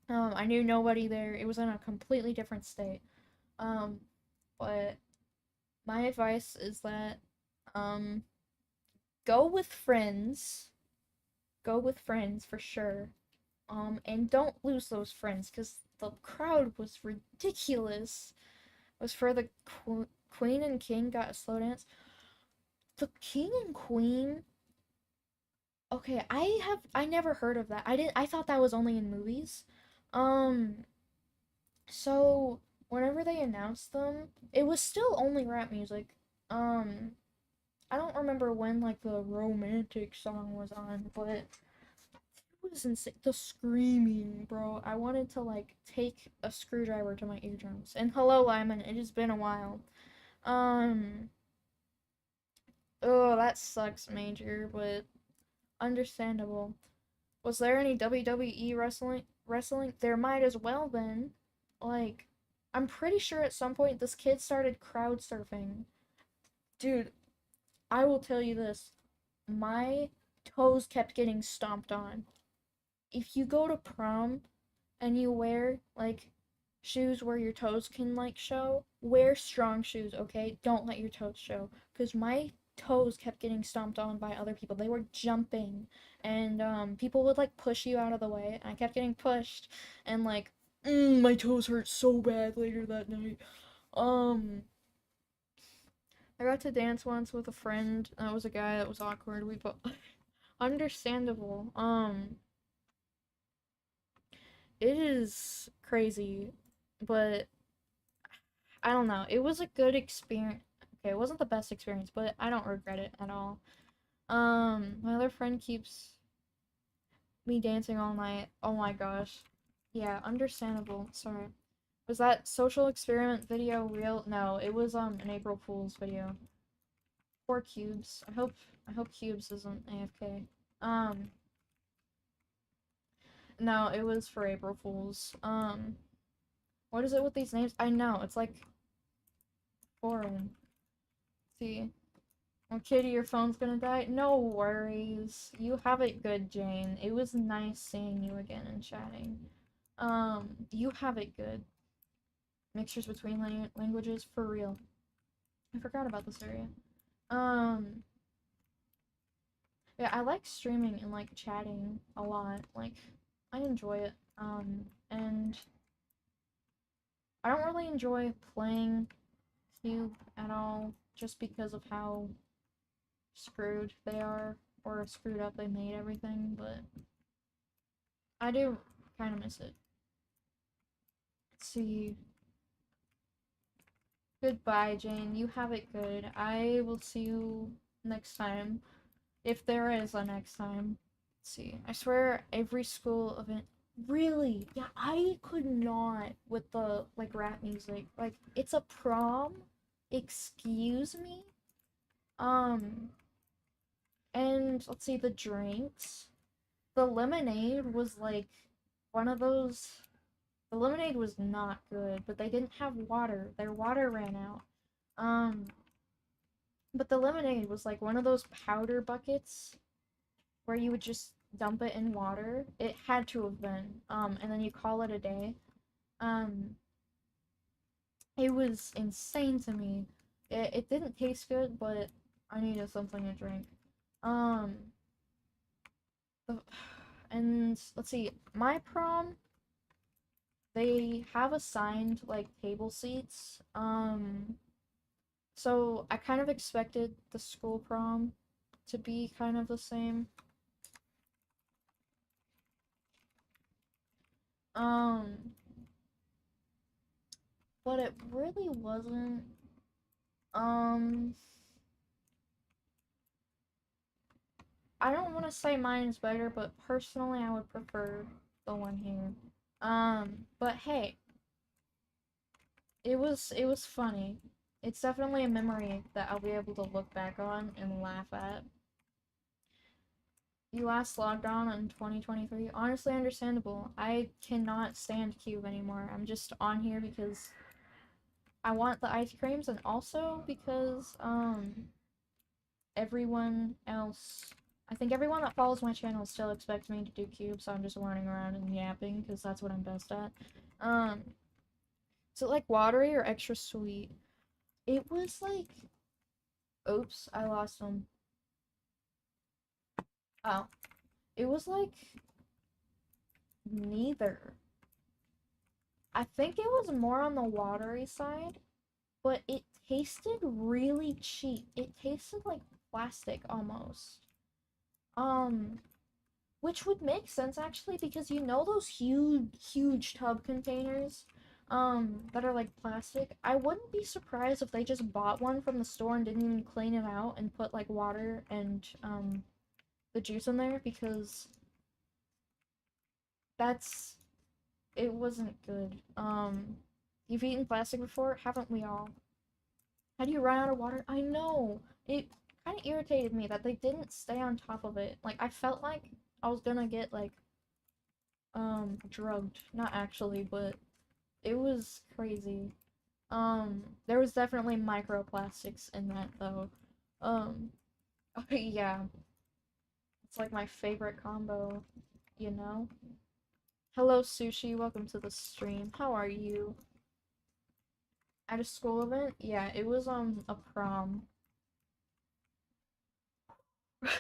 I knew nobody there. It was in a completely different state. Um, but my advice is that um go with friends. Go with friends for sure. And don't lose those friends because the crowd was ridiculous. It was for the Queen and King got a slow dance. The King and Queen. Okay, I never heard of that. I thought that was only in movies. Um so whenever they announced them, it was still only rap music. Um I don't remember when like the romantic song was on, but it was insane. The screaming, bro. I wanted to like take a screwdriver to my eardrums. And hello, Lyman, it has been a while. Um oh, that sucks major, but understandable. Was there any WWE wrestling? There might as well been. Like, I'm pretty sure at some point this kid started crowd surfing. Dude, I will tell you this. My toes kept getting stomped on. If you go to prom and you wear like shoes where your toes can like show, wear strong shoes, okay? Don't let your toes show. Cause my toes kept getting stomped on by other people. They were jumping and people would like push you out of the way. And I kept getting pushed and like my toes hurt so bad later that night. Um I got to dance once with a friend. That was a guy that was awkward. We both understandable. It is crazy, but I don't know. It was a good experience. Okay, it wasn't the best experience, but I don't regret it at all. My other friend keeps me dancing all night. Oh my gosh. Yeah, understandable. Sorry. Was that social experiment video real? No, it was an April Fool's video. Poor Cubes. I hope Cubes isn't AFK. No, it was for April Fools. What is it with these names? I know, it's like foreign. See. Oh, Kitty, your phone's gonna die? No worries. You have it good, Jane. It was nice seeing you again and chatting. You have it good. Mixtures between languages, for real. I forgot about this area. Yeah, I like streaming and, like, chatting a lot. Like, I enjoy it. And I don't really enjoy playing Cube at all, just because of how screwed they are, or screwed up they made everything, but I do kind of miss it. Let's see. Goodbye, Jane. You have it good. I will see you next time. If there is a next time. Let's see. I swear every school event. Really? Yeah, I could not with the, like, rap music. Like, it's a prom. Excuse me? Um, and let's see, the drinks. The lemonade was like one of those. The lemonade was not good, but they didn't have water. Their water ran out. Um, but the lemonade was like one of those powder buckets where you would just dump it in water. It had to have been. And then you call it a day. Um, it was insane to me. It didn't taste good, but I needed something to drink. Um, and let's see, my prom, they have assigned like table seats. So I kind of expected the school prom to be kind of the same. Um, but it really wasn't. Um, I don't want to say mine is better, but personally, I would prefer the one here. But hey, it was funny. It's definitely a memory that I'll be able to look back on and laugh at. You last logged on in 2023. Honestly, understandable. I cannot stand Cube anymore. I'm just on here because I want the ice creams and also because everyone else, I think everyone that follows my channel still expects me to do Cube, so I'm just running around and yapping because that's what I'm best at. Um is it like watery or extra sweet? It was like, oops, I lost them. Oh, it was like neither. I think it was more on the watery side, but it tasted really cheap. It tasted like plastic almost. Um, which would make sense actually because you know those huge tub containers that are like plastic. I wouldn't be surprised if they just bought one from the store and didn't even clean it out and put like water and the juice in there because that's it wasn't good. You've eaten plastic before, haven't we all? How do you run out of water? I know. It kind of irritated me that they didn't stay on top of it. Like I felt like I was gonna get like drugged. Not actually, but it was crazy. There was definitely microplastics in that though. Um, okay, yeah. It's like my favorite combo, you know? Hello Sushi, welcome to the stream. How are you? At a school event? Yeah, it was a prom. Let's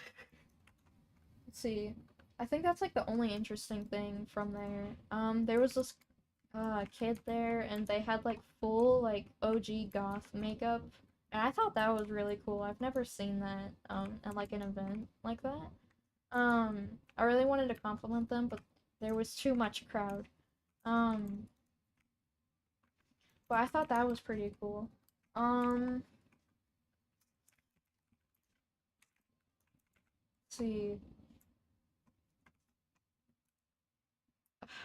see. I think that's like the only interesting thing from there. There was this kid there and they had like full like OG goth makeup. And I thought that was really cool. I've never seen that at like an event like that. I really wanted to compliment them, but there was too much crowd. Um, but I thought that was pretty cool. Um, let's see.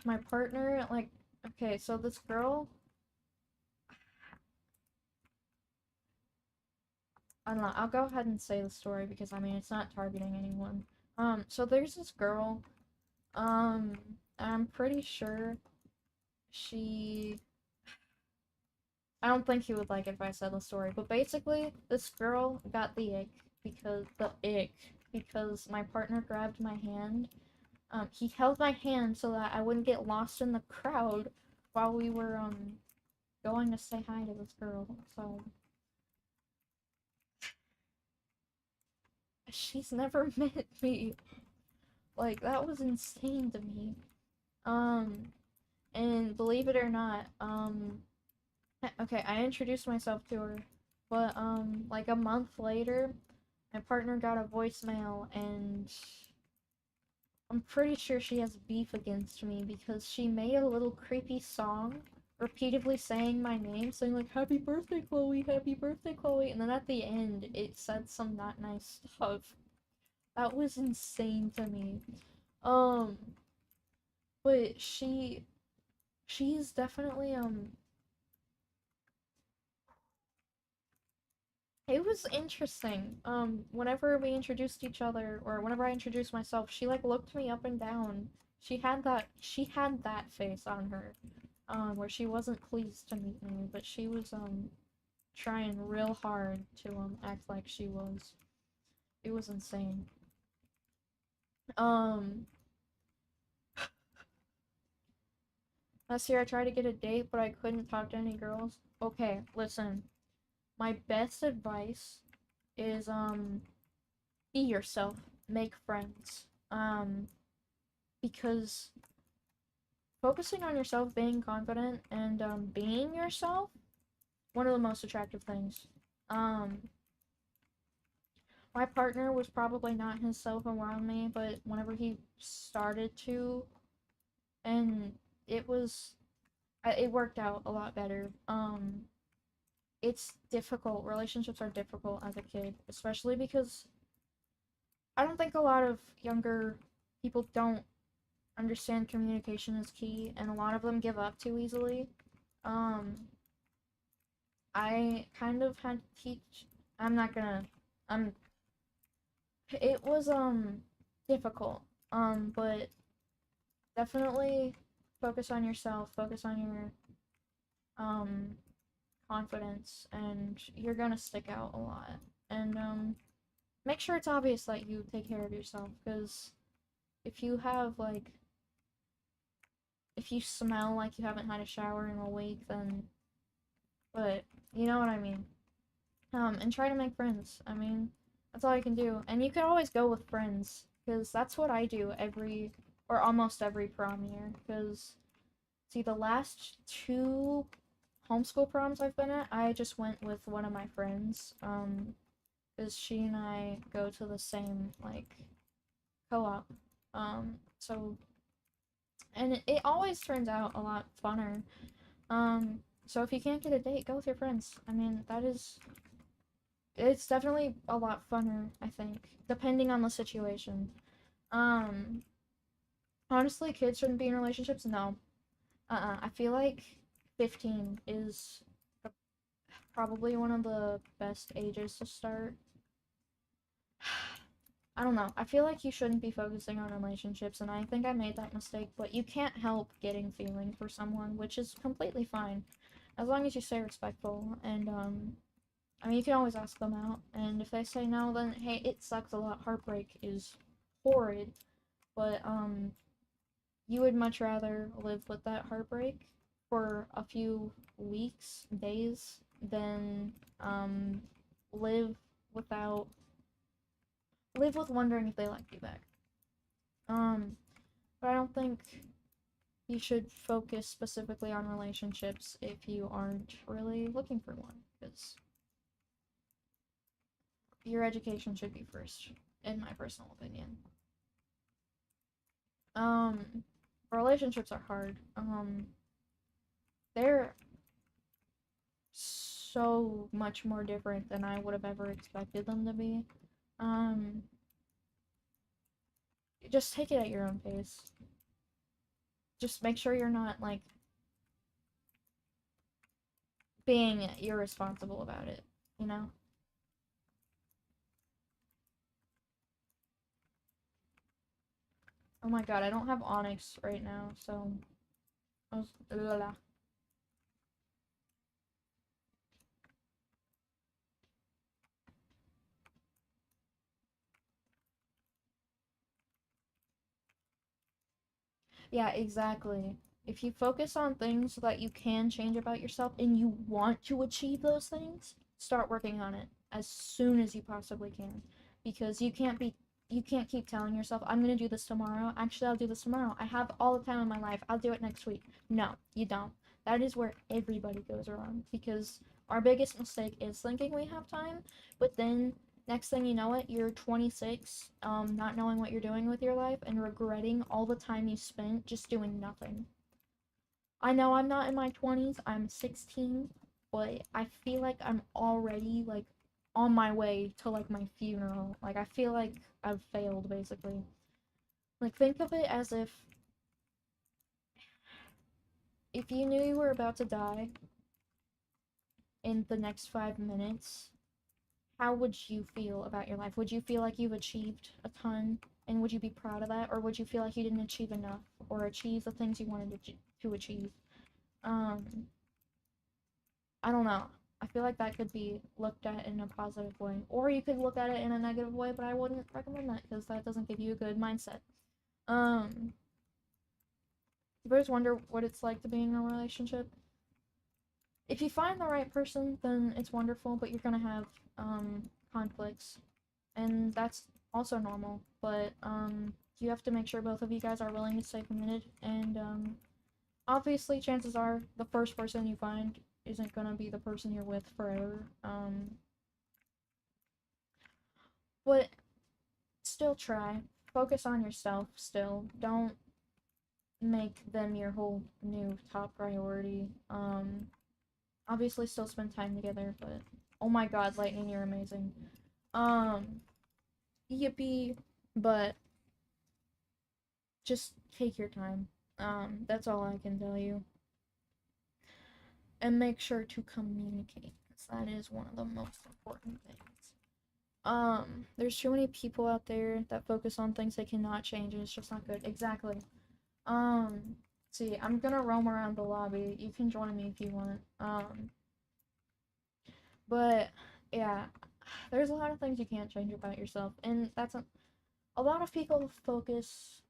My partner, like, okay, so this girl, I don't know, I'll go ahead and say the story because I mean it's not targeting anyone. So there's this girl, um, I'm pretty sure she I don't think he would like it if I said the story, but basically this girl got the ick because my partner grabbed my hand. He held my hand so that I wouldn't get lost in the crowd while we were going to say hi to this girl. So she's never met me. Like that was insane to me. Um and believe it or not, okay, I introduced myself to her, but like a month later, my partner got a voicemail and I'm pretty sure she has beef against me because she made a little creepy song repeatedly saying my name, saying like happy birthday Chloe, happy birthday Chloe, and then at the end it said some not nice stuff. That was insane to me. Um but she's definitely It was interesting. Whenever we introduced each other, or whenever I introduced myself, she like looked me up and down. She had that face on her, where she wasn't pleased to meet me, but she was trying real hard to act like she was. It was insane. Um, Last year I tried to get a date, but I couldn't talk to any girls. Okay, listen. My best advice is be yourself, make friends. Because focusing on yourself, being confident, and being yourself, one of the most attractive things. Um, my partner was probably not himself around me, but whenever he started to, and it was, it worked out a lot better. It's difficult. Relationships are difficult as a kid, especially because I don't think a lot of younger people don't understand communication is key, and a lot of them give up too easily. Um, I kind of had to teach. I'm not gonna. Um, it was difficult. But definitely focus on yourself. Focus on your um confidence, and you're gonna stick out a lot. And make sure it's obvious that you take care of yourself, because if you have like if you smell like you haven't had a shower in a week, then but you know what I mean. And try to make friends. I mean, that's all you can do. And you can always go with friends, because that's what I do every or almost every prom year. Because see, the last two homeschool proms I've been at, I just went with one of my friends. Because she and I go to the same like co-op. So and it always turns out a lot funner. So if you can't get a date, go with your friends. I mean, it's definitely a lot funner, I think, depending on the situation. Um, Honestly, kids shouldn't be in relationships. No. I feel like 15 is probably one of the best ages to start. I don't know. I feel like you shouldn't be focusing on relationships, and I think I made that mistake, but you can't help getting feelings for someone, which is completely fine. As long as you stay respectful, and, I mean, you can always ask them out, and if they say no, then hey, it sucks a lot. Heartbreak is horrid, but, you would much rather live with that heartbreak for a few weeks, days, than, live without live with wondering if they like you back. Um, but I don't think you should focus specifically on relationships if you aren't really looking for one, because your education should be first, in my personal opinion. Um, Relationships are hard. They're so much more different than I would have ever expected them to be. Um, just take it at your own pace. Just make sure you're not like being irresponsible about it, you know? Oh my god, I don't have Onix right now, so I was blah, blah. Yeah, exactly. If you focus on things that you can change about yourself and you want to achieve those things, start working on it as soon as you possibly can. Because you can't keep telling yourself, I'm gonna do this tomorrow. Actually, I'll do this tomorrow. I have all the time in my life. I'll do it next week. No, you don't. That is where everybody goes wrong. Because our biggest mistake is thinking we have time, but then next thing you know it, you're 26, not knowing what you're doing with your life and regretting all the time you spent just doing nothing. I know I'm not in my 20s, I'm 16, but I feel like I'm already like on my way to like my funeral. Like I feel like I've failed basically. Like think of it as if you knew you were about to die in the next 5 minutes, how would you feel about your life? Would you feel like you've achieved a ton, and would you be proud of that, or would you feel like you didn't achieve enough or achieve the things you wanted to achieve? Um, I don't know. I feel like that could be looked at in a positive way, or you could look at it in a negative way, but I wouldn't recommend that because that doesn't give you a good mindset. Um, you always wonder what it's like to be in a relationship. If you find the right person, then it's wonderful, but you're gonna have conflicts, and that's also normal. But you have to make sure both of you guys are willing to stay committed, and obviously, chances are the first person you find isn't gonna be the person you're with forever. But still try. Focus on yourself. Still, don't make them your whole new top priority. Obviously still spend time together, but oh my god, Lightning, you're amazing. Yippee, but just take your time. That's all I can tell you. And make sure to communicate, because that is one of the most important things. There's too many people out there that focus on things they cannot change, and it's just not good. Exactly. See, I'm gonna roam around the lobby. You can join me if you want. But yeah, there's a lot of things you can't change about yourself, and that's a lot of people focus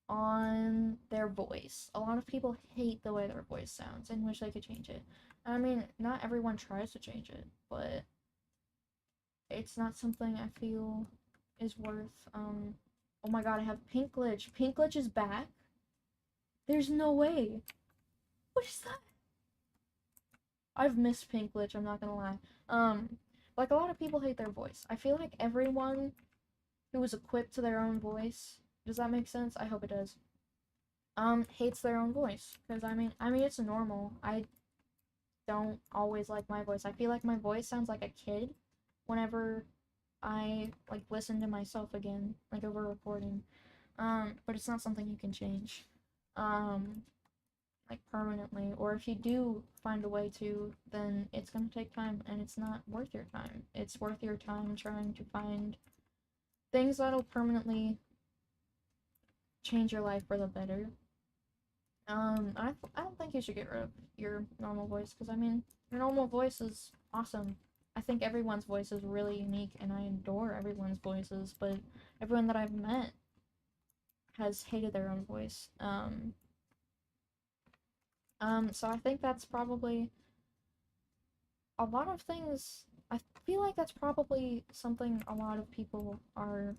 on their voice. A lot of people hate the way their voice sounds and wish they could change it. I mean, not everyone tries to change it, but it's not something I feel is worth. Oh my god, I have Pink Glitch. Pink Glitch is back? There's no way. What is that? I've missed Pink Glitch, I'm not gonna lie. Like, a lot of people hate their voice. I feel like everyone who is equipped to their own voice, does that make sense? I hope it does. Hates their own voice. Because, I mean, it's normal. I don't always like my voice. I feel like my voice sounds like a kid whenever I, like, listen to myself again, like, over recording. But it's not something you can change. Like, permanently, or if you do find a way to, then it's gonna take time, and it's not worth your time. It's worth your time trying to find things that'll permanently change your life for the better. I don't think you should get rid of your normal voice, because, I mean, your normal voice is awesome. I think everyone's voice is really unique, and I adore everyone's voices, but everyone that I've met has hated their own voice. So I think that's probably a lot of things. I feel like that's probably something a lot of people are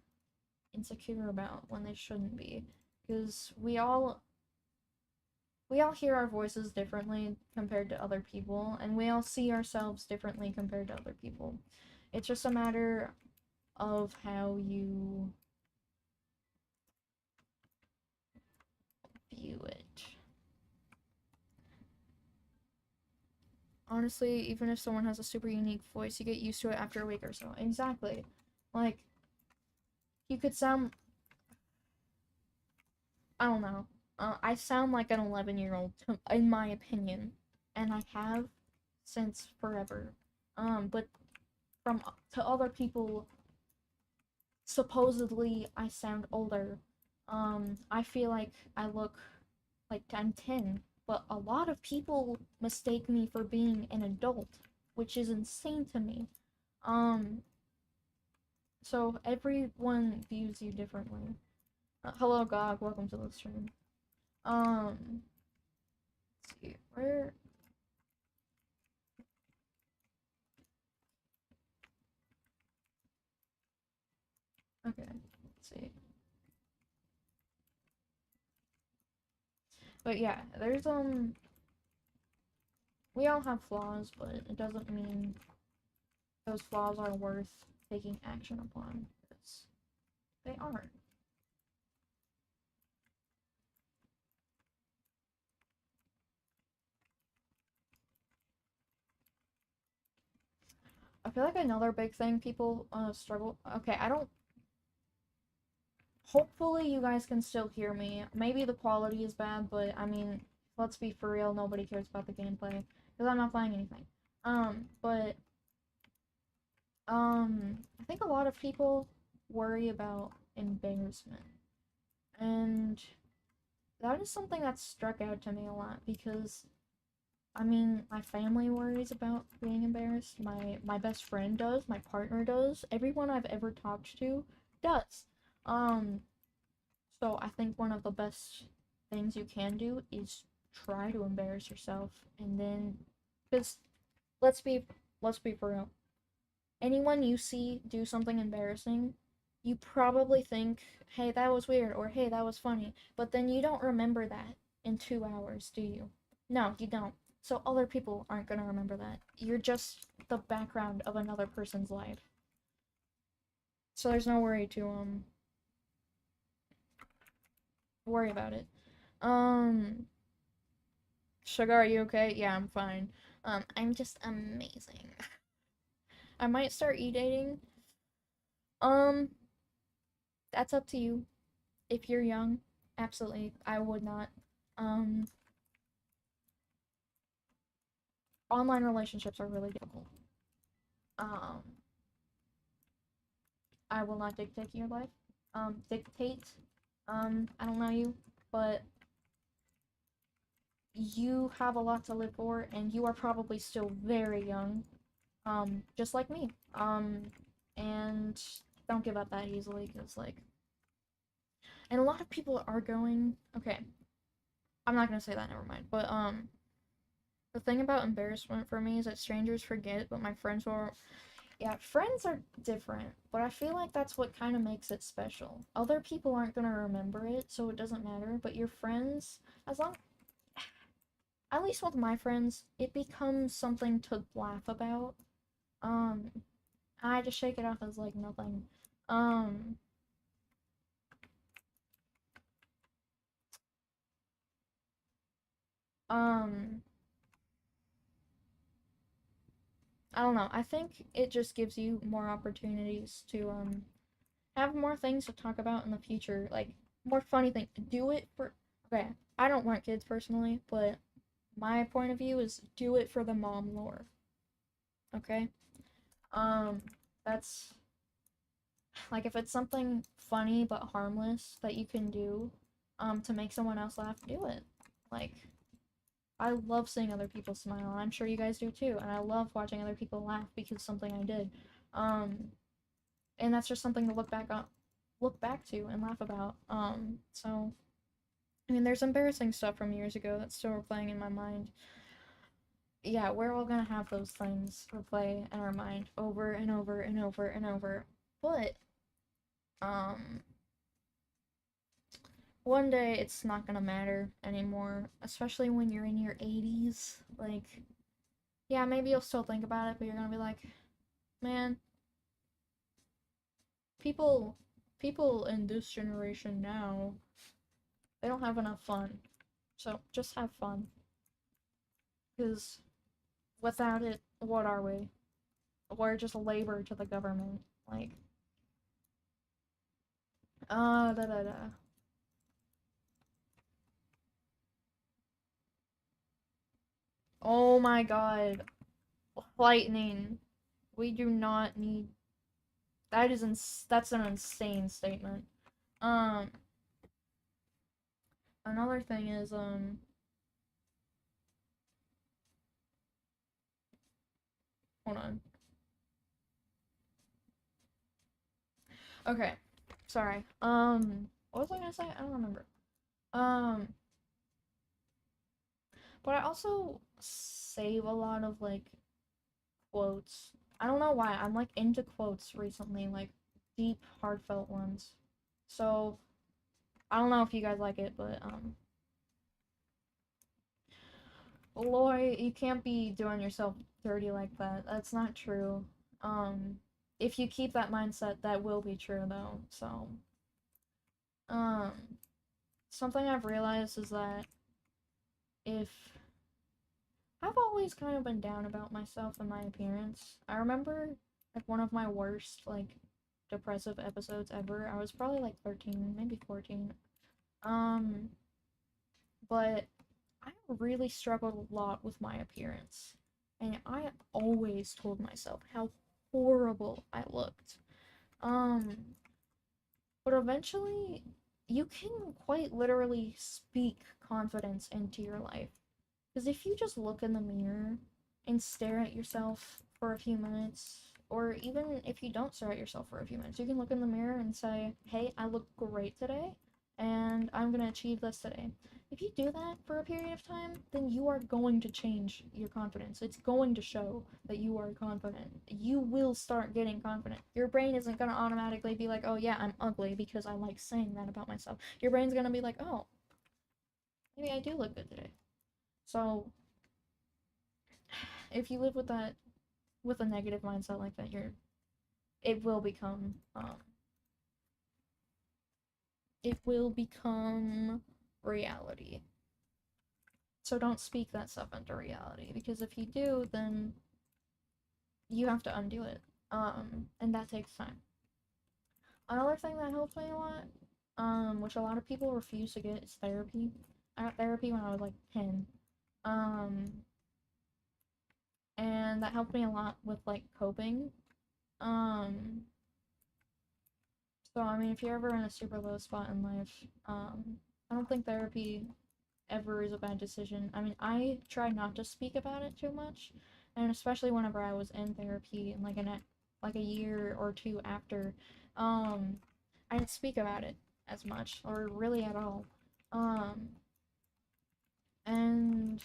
insecure about when they shouldn't be, because we all hear our voices differently compared to other people, and we all see ourselves differently compared to other people. It's just a matter of how you view it. Honestly, even if someone has a super unique voice, you get used to it after a week or so. Exactly. Like, you could sound, I don't know. I sound like an 11-year-old, in my opinion, and I have since forever. But from to other people, supposedly I sound older. I feel like I look like I'm 10, but a lot of people mistake me for being an adult, which is insane to me. Um, so everyone views you differently. Hello, Gog. Welcome to the stream. Let's see where. Okay, let's see. But yeah, there's we all have flaws, but it doesn't mean those flaws are worth taking action upon, because they aren't. I feel like another big thing people struggle. Okay, I don't. Hopefully, you guys can still hear me. Maybe the quality is bad, but I mean, let's be for real. Nobody cares about the gameplay because I'm not playing anything. But I think a lot of people worry about embarrassment. And that is something that struck out to me a lot because I mean, my family worries about being embarrassed. My best friend does, my partner does, everyone I've ever talked to does. Um, so I think one of the best things you can do is try to embarrass yourself and then because let's be let's be for real. Anyone you see do something embarrassing, you probably think, "Hey, that was weird," or "Hey, that was funny." But then you don't remember that in 2 hours, do you? No, you don't. So other people aren't going to remember that. You're just the background of another person's life. So there's no worry to worry about it. Um Sugar, are you okay? Yeah, I'm fine. I'm just amazing. I might start e-dating. Um, that's up to you. If you're young, absolutely, I would not. Um, Online relationships are really difficult. Um, I will not dictate your life. Dictate. I don't know you, but you have a lot to live for, and you are probably still very young. Just like me. And don't give up that easily, because, like, and a lot of people are going, okay, I'm not gonna say that, never mind, but, the thing about embarrassment for me is that strangers forget, but my friends will. Yeah, friends are different, but I feel like that's what kind of makes it special. Other people aren't gonna remember it, so it doesn't matter, but your friends, as long, at least with my friends, it becomes something to laugh about. Um, I just shake it off as like nothing. Um, um, I don't know. I think it just gives you more opportunities to have more things to talk about in the future, like more funny things. Do it for okay. I don't want kids personally, but my point of view is do it for the mom lore. Okay? Um that's like if it's something funny but harmless that you can do to make someone else laugh, do it. Like I love seeing other people smile. I'm sure you guys do too, and I love watching other people laugh because something I did. Um and that's just something to look back to and laugh about. So I mean, there's embarrassing stuff from years ago that's still replaying in my mind. Yeah, we're all gonna have those things replay in our mind over and over and over and over. But, um, one day it's not gonna matter anymore, especially when you're in your 80s. Like, yeah, maybe you'll still think about it, but you're gonna be like, man, people, people in this generation now, they don't have enough fun. So just have fun, because without it, what are we? We're just labor to the government. Like, da da da. Oh my god. Lightning. We do not need. That's an insane statement. Um, Another thing is, hold on. Okay. Sorry. What was I gonna say? I don't remember. Um, but I also save a lot of, like, quotes. I don't know why. I'm, like, into quotes recently, like, deep, heartfelt ones. So, I don't know if you guys like it, but, Loy, you can't be doing yourself dirty like that. That's not true. Um, if you keep that mindset, that will be true though. So, um, something I've realized is that if I've always kind of been down about myself and my appearance. I remember like one of my worst like depressive episodes ever. I was probably like 13, maybe 14. Um, but I really struggled a lot with my appearance. And I always told myself how horrible I looked. Um, but eventually, you can quite literally speak confidence into your life. Because if you just look in the mirror and stare at yourself for a few minutes, or even if you don't stare at yourself for a few minutes, you can look in the mirror and say, hey, I look great today, and I'm going to achieve this today. If you do that for a period of time, then you are going to change your confidence. It's going to show that you are confident. You will start getting confident. Your brain isn't going to automatically be like, oh yeah, I'm ugly because I like saying that about myself. Your brain's going to be like, oh, maybe I do look good today. So if you live with that, with a negative mindset like that, it will become it will become reality. So don't speak that stuff into reality, because if you do, then you have to undo it. And that takes time. Another thing that helped me a lot, which a lot of people refuse to get, is therapy. I got therapy when I was like 10. Um, and that helped me a lot with like coping. Um, so I mean, if you're ever in a super low spot in life, I don't think therapy ever is a bad decision. I mean, I try not to speak about it too much, and especially whenever I was in therapy and like a year or two after, um, I didn't speak about it as much or really at all. Um, and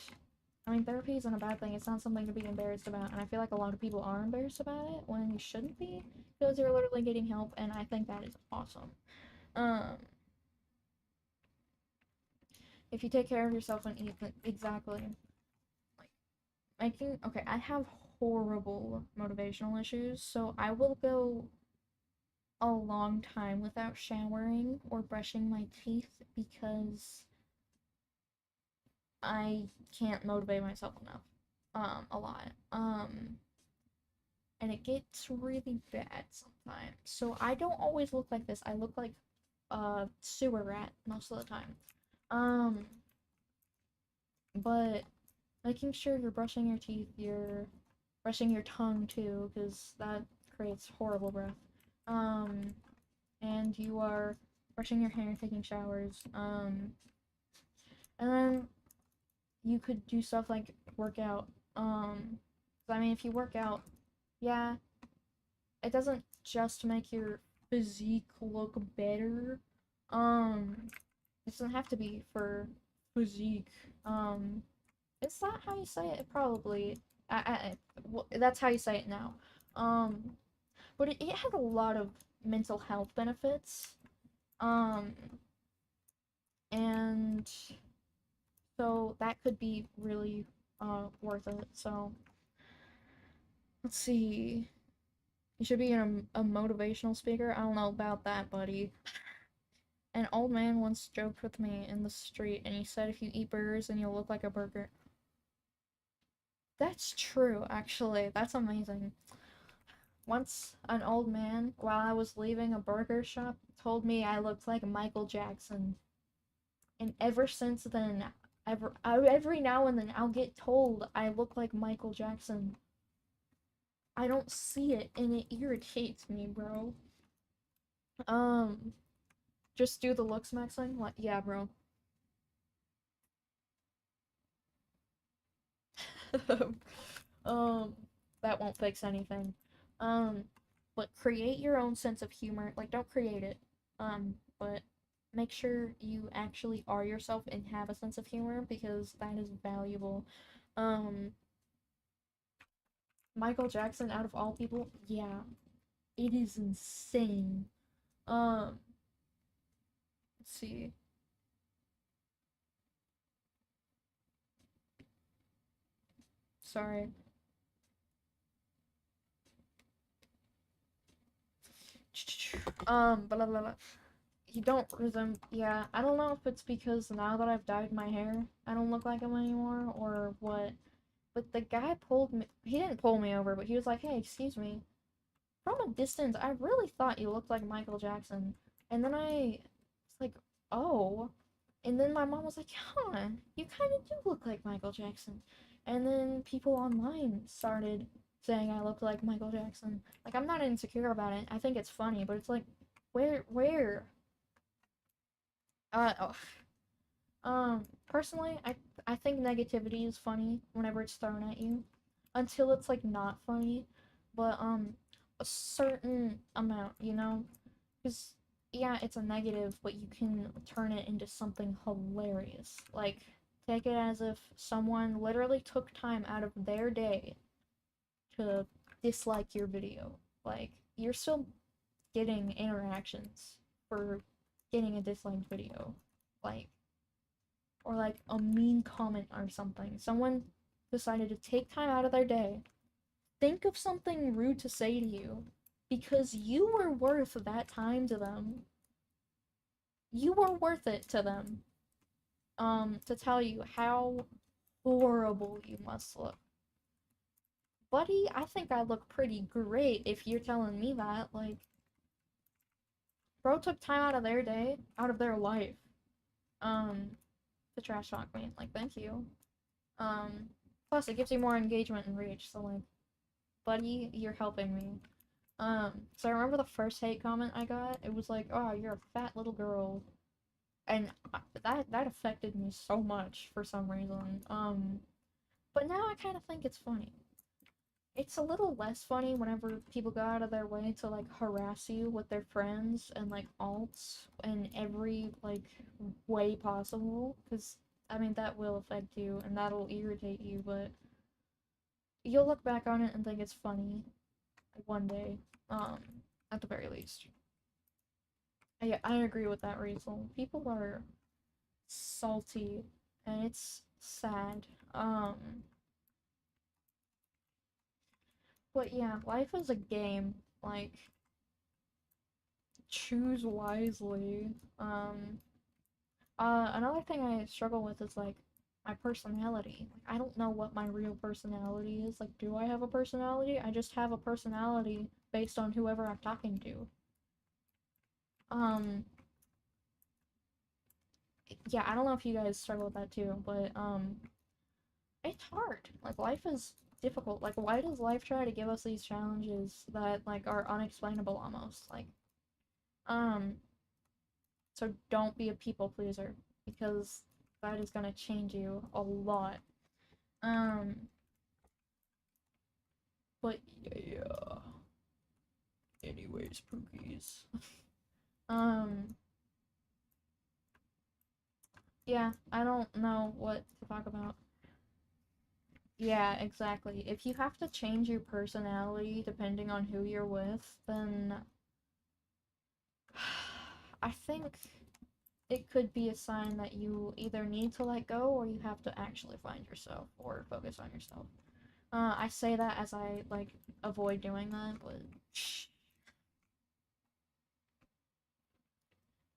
I mean, therapy isn't a bad thing. It's not something to be embarrassed about, and I feel like a lot of people are embarrassed about it when you shouldn't be, because you're literally getting help, and I think that is awesome. Um, if you take care of yourself and eat exactly, like making okay, I have horrible motivational issues, so I will go a long time without showering or brushing my teeth because I can't motivate myself enough. A lot. And it gets really bad sometimes. So I don't always look like this. I look like a sewer rat most of the time. Um, but making sure you're brushing your teeth, you're brushing your tongue too, because that creates horrible breath. Um, and you are brushing your hair, taking showers. And then you could do stuff like work out. I mean, if you work out, yeah, it doesn't just make your physique look better. Um, it doesn't have to be for physique. Is that how you say it? Probably. Well, that's how you say it now. Um, but it has a lot of mental health benefits. Um, and so that could be really worth it. So let's see. You should be a motivational speaker. I don't know about that, buddy. An old man once joked with me in the street, and he said if you eat burgers, then you'll look like a burger. That's true, actually. That's amazing. Once an old man, while I was leaving a burger shop, told me I looked like Michael Jackson. And ever since then, every now and then I'll get told I look like Michael Jackson. I don't see it, and it irritates me, bro. Um, just do the looks maxing? Like, yeah, bro. um, that won't fix anything. Um, but create your own sense of humor. Like, don't create it. But make sure you actually are yourself and have a sense of humor, because that is valuable. Um, Michael Jackson, out of all people, yeah, it is insane. Um, let's see. Sorry. Blah, blah, blah. You don't resemble. Yeah, I don't know if it's because now that I've dyed my hair, I don't look like him anymore, or what. But the guy pulled me. He didn't pull me over, but he was like, "Hey, excuse me." From a distance, I really thought you looked like Michael Jackson, and then I was like, "Oh." And then my mom was like, "Huh, you kind of do look like Michael Jackson." And then people online started saying I look like Michael Jackson. Like, I'm not insecure about it. I think it's funny, but it's like, where? Oh. Personally, I think negativity is funny whenever it's thrown at you, until it's like not funny, but a certain amount, you know, because yeah, it's a negative, but you can turn it into something hilarious. Like, take it as if someone literally took time out of their day to dislike your video. Like, you're still getting interactions for getting a disliked video. Like, or like a mean comment or something. Someone decided to take time out of their day, think of something rude to say to you, because you were worth that time to them. You were worth it to them. To tell you how horrible you must look. Buddy, I think I look pretty great if you're telling me that. Like, bro took time out of their day, out of their life, to trash talk me. Like, thank you. Plus it gives you more engagement and reach, so like, buddy, you're helping me. So I remember the first hate comment I got, it was like, oh, you're a fat little girl. And that affected me so much for some reason. But now I kind of think it's funny. It's a little less funny whenever people go out of their way to like harass you with their friends and like alts in every like way possible, because I mean that will affect you and that'll irritate you, but you'll look back on it and think it's funny one day, at the very least. I agree with that, Rachel. People are salty and it's sad. But yeah, life is a game. Like, choose wisely. Another thing I struggle with is like my personality. Like, I don't know what my real personality is. Like, do I have a personality? I just have a personality based on whoever I'm talking to. Um, yeah, I don't know if you guys struggle with that too, but it's hard. Like, life is difficult. Like, why does life try to give us these challenges that like are unexplainable almost? Like, um, so don't be a people pleaser, because that is gonna change you a lot. Um, but yeah. Anyways, Pookies. um, yeah, I don't know what to talk about. Yeah, exactly. If you have to change your personality depending on who you're with, then I think it could be a sign that you either need to let go or you have to actually find yourself or focus on yourself. I say that as I, like, avoid doing that, but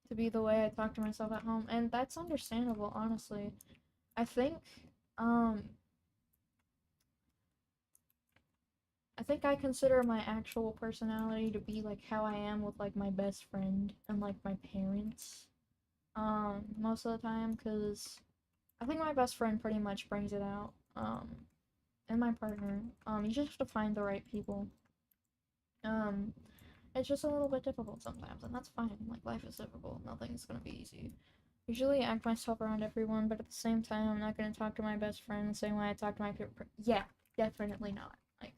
to be the way I talk to myself at home, and that's understandable, honestly. I think, um, I think I consider my actual personality to be like how I am with like my best friend and like my parents. Most of the time, because I think my best friend pretty much brings it out. And my partner. You just have to find the right people. Um, it's just a little bit difficult sometimes, and that's fine. Like, life is difficult. Nothing's gonna be easy. Usually act myself around everyone, but at the same time, I'm not gonna talk to my best friend the same way I talk to my peer. Yeah, definitely not. Like,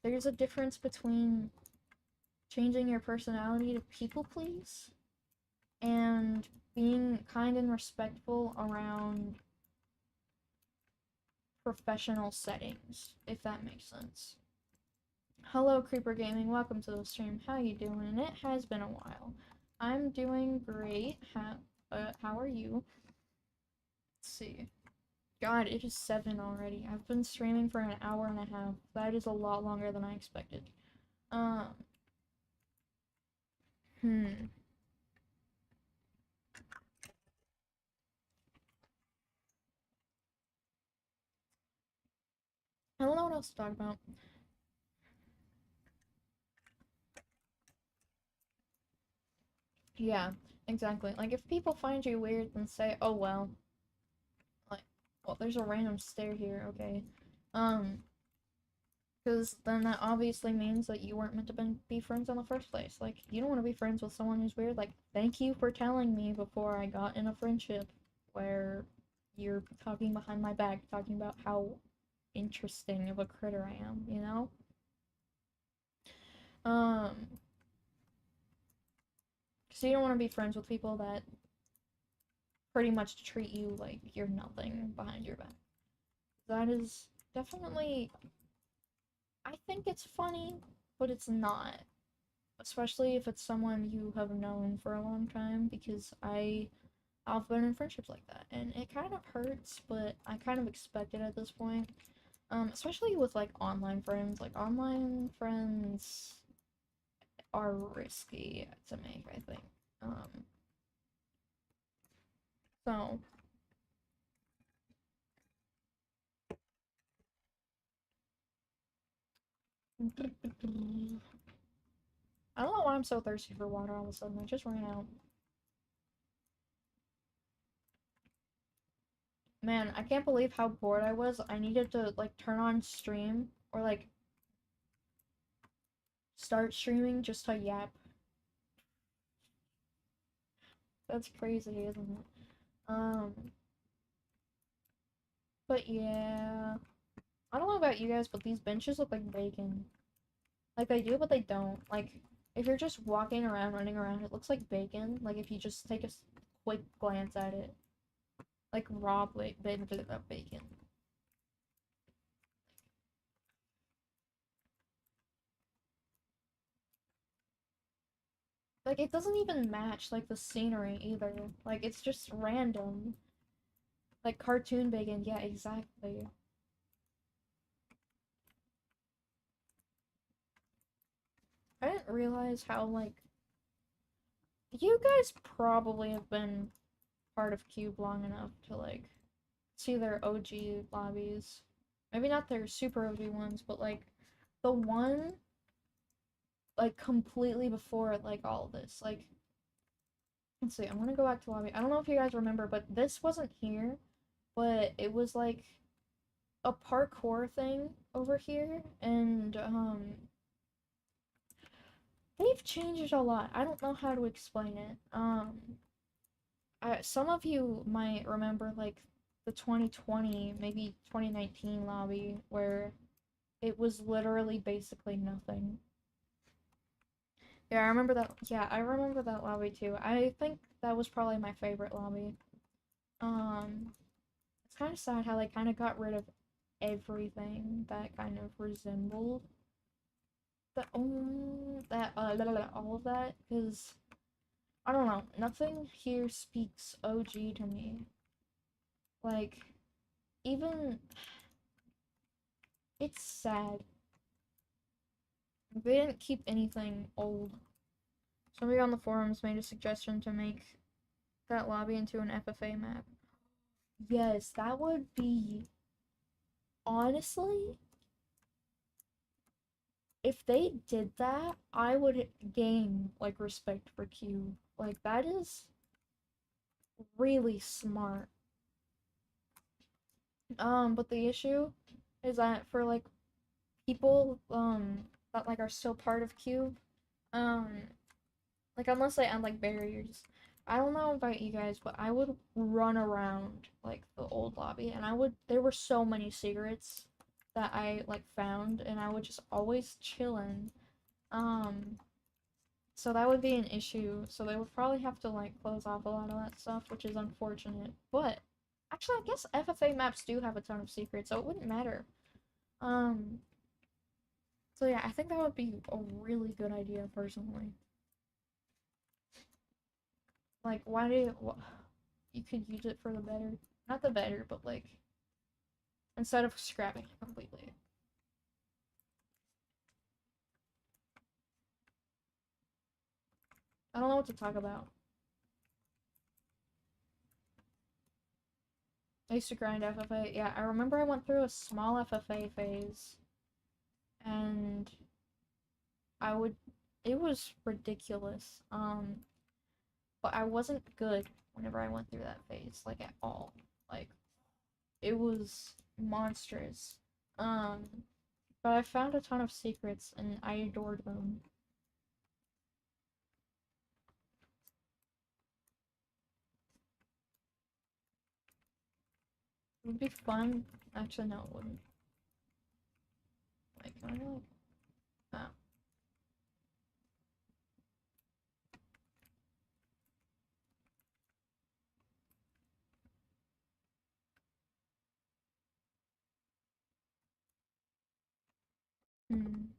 there's a difference between changing your personality to people please and being kind and respectful around professional settings, if that makes sense. Hello, Creeper Gaming. Welcome to the stream. How you doing? It has been a while. I'm doing great. How are you? Let's see. God, it is 7 already. I've been streaming for an hour and a half. That is a lot longer than I expected. Um, hmm. I don't know what else to talk about. Yeah, exactly. Like, if people find you weird, then say, oh well. Like, well, there's a random stair here, okay. Um, Because then that obviously means that you weren't meant to be friends in the first place. Like, you don't want to be friends with someone who's weird. Like, thank you for telling me before I got in a friendship where you're talking behind my back, talking about how interesting of a critter I am, you know? Because you don't want to be friends with people that pretty much treat you like you're nothing behind your back. That is definitely, I think it's funny, but it's not. Especially if it's someone you have known for a long time, because I've been in friendships like that, and it kind of hurts, but I kind of expect it at this point. Especially with like online friends. Like online friends are risky to make, I think. So I don't know why I'm so thirsty for water all of a sudden. I just ran out. Man, I can't believe how bored I was. I needed to like turn on stream or like start streaming just to yap. That's crazy, isn't it? But yeah. I don't know about you guys, but these benches look like bacon. Like they do, but they don't. Like if you're just walking around, running around, it looks like bacon. Like if you just take a quick glance at it. Like raw bacon. Like it doesn't even match like the scenery either. Like it's just random. Like cartoon bacon, yeah, exactly. I didn't realize how like you guys probably have been part of Cube long enough to like see their OG lobbies. Maybe not their super OG ones, but like the one like completely before like all this. Like let's see, I'm gonna go back to lobby. I don't know if you guys remember, but this wasn't here, but it was like a parkour thing over here, and they've changed a lot. I don't know how to explain it. Some of you might remember like the 2020, maybe 2019 lobby where it was literally basically nothing. Yeah, I remember that. Yeah, I remember that lobby too. I think that was probably my favorite lobby. It's kind of sad how they kind of got rid of everything that kind of resembled the all of that, because I don't know, nothing here speaks OG to me. Like even it's sad. They didn't keep anything old. Somebody on the forums made a suggestion to make that lobby into an FFA map. Yes, that would be honestly, if they did that, I would gain like respect for Q. Like that is really smart. But the issue is that for like people that like are still part of Cube, um like unless they add like barriers. I don't know about you guys, but I would run around like the old lobby, and there were so many secrets that I like found, and I would just always chillin'. Um so that would be an issue. So they would probably have to like close off a lot of that stuff, which is unfortunate. But actually, I guess FFA maps do have a ton of secrets, so it wouldn't matter. Um, so yeah, I think that would be a really good idea personally. Like, why do you could use it for the better, not the better, but like instead of scrapping it completely. I don't know what to talk about. I used to grind FFA. Yeah, I remember I went through a small FFA phase, and I would. It was ridiculous. But I wasn't good whenever I went through that phase, like at all. Like it was monstrous. Um, But I found a ton of secrets and I adored them. It would be fun. Actually, no, it wouldn't. Like, can I like. Oh. Hmm.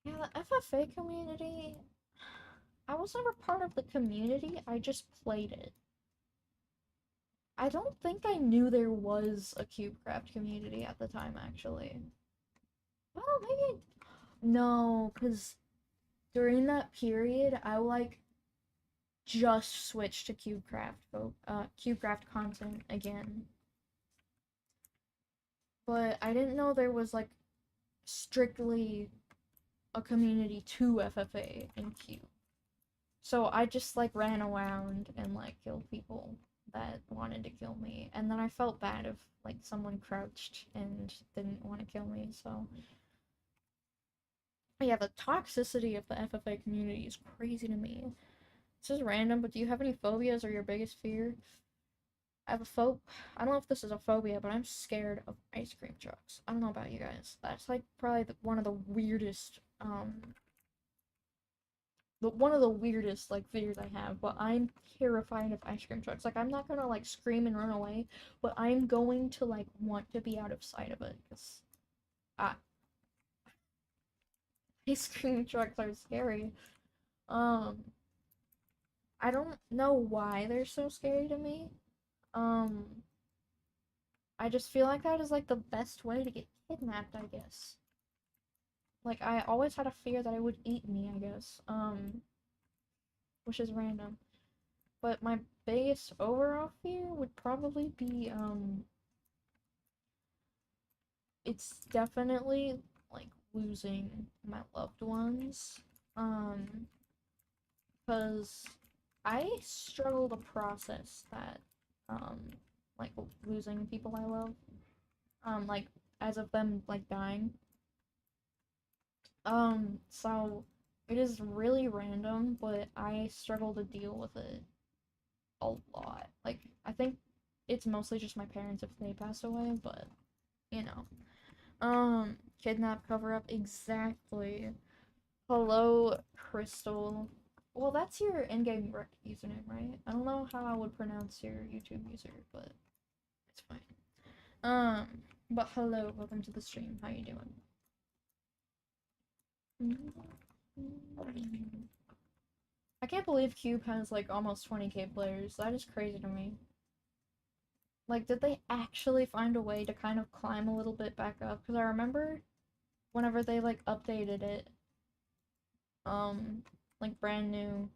Yeah, the FFA community. I was never part of the community, I just played it. I don't think I knew there was a CubeCraft community at the time, actually. Well, maybe. No, because during that period, I like just switched to CubeCraft content again. But I didn't know there was like strictly a community to FFA and Cube. So I just like ran around and like killed people that wanted to kill me. And then I felt bad if like someone crouched and didn't want to kill me, so yeah, the toxicity of the FFA community is crazy to me. This is random, but do you have any phobias or your biggest fear? I have a I don't know if this is a phobia, but I'm scared of ice cream trucks. I don't know about you guys. That's like probably one of the weirdest one of the weirdest like fears I have, but I'm terrified of ice cream trucks. Like I'm not gonna like scream and run away, but I'm going to like want to be out of sight of it because uh, ice cream trucks are scary. Um, I don't know why they're so scary to me. Um, I just feel like that is like the best way to get kidnapped, I guess. Like I always had a fear that it would eat me, I guess. Which is random. But my biggest overall fear would probably be it's definitely like losing my loved ones. Because I struggle to process that like losing people I love. Like as of them like dying. So it is really random, but I struggle to deal with it a lot. Like I think it's mostly just my parents if they pass away, but you know. Kidnap cover up exactly. Hello, Crystal. Well, that's your in-game username, right? I don't know how I would pronounce your YouTube user, but it's fine. Um, but hello, welcome to the stream. How you doing? I can't believe Cube has like almost 20k players. That is crazy to me. Like, did they actually find a way to kind of climb a little bit back up? Because I remember whenever they like updated it, like brand new,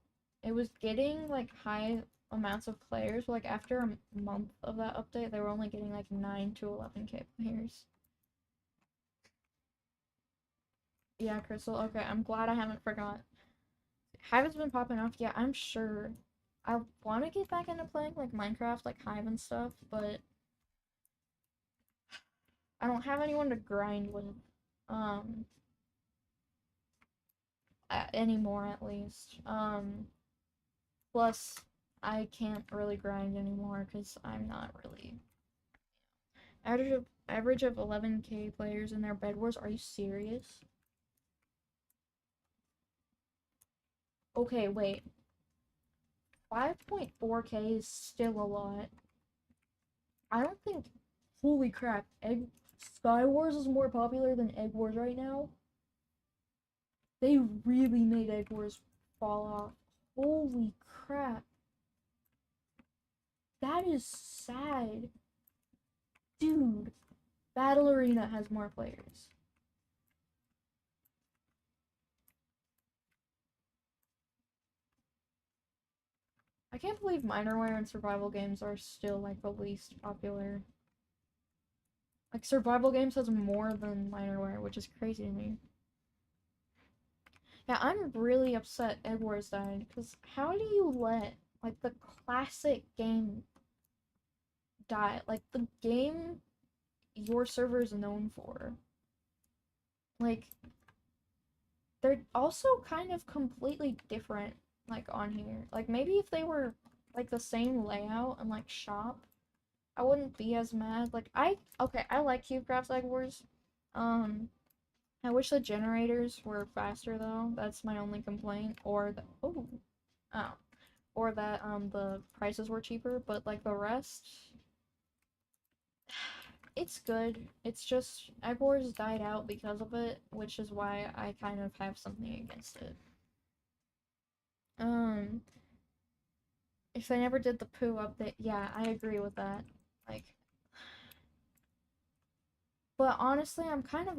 it was getting like high amounts of players. Like after a month of that update, they were only getting like 9 to 11k players. Yeah, Crystal. Okay, I'm glad I haven't forgot. Hive's been popping off. Yeah, I'm sure. I want to get back into playing like Minecraft, like Hive and stuff, but I don't have anyone to grind with. Um, anymore at least. Plus, I can't really grind anymore because I'm not really average of 11k players in their Bed Wars. Are you serious? Okay, wait. 5.4k is still a lot. I don't think. Holy crap! Sky Wars is more popular than Egg Wars right now. They really made Egg Wars fall off. Holy crap! That is sad, dude. Battle Arena has more players. I can't believe Minerware and survival games are still like the least popular. Like survival games has more than Minerware, which is crazy to me. Yeah, I'm really upset Egg Wars died, because how do you let, like, the classic game die? Like, the game your server is known for. Like, they're also kind of completely different, like, on here. Like, maybe if they were, like, the same layout and, like, shop, I wouldn't be as mad. Like, okay, I like CubeCraft's Egg Wars. Um, I wish the generators were faster, though. That's my only complaint. Oh. Or that, the prices were cheaper, but, like, the rest, it's good. It's just, Egg Wars died out because of it, which is why I kind of have something against it. Um, if they never did the poo update, yeah, I agree with that. Like, but honestly, I'm kind of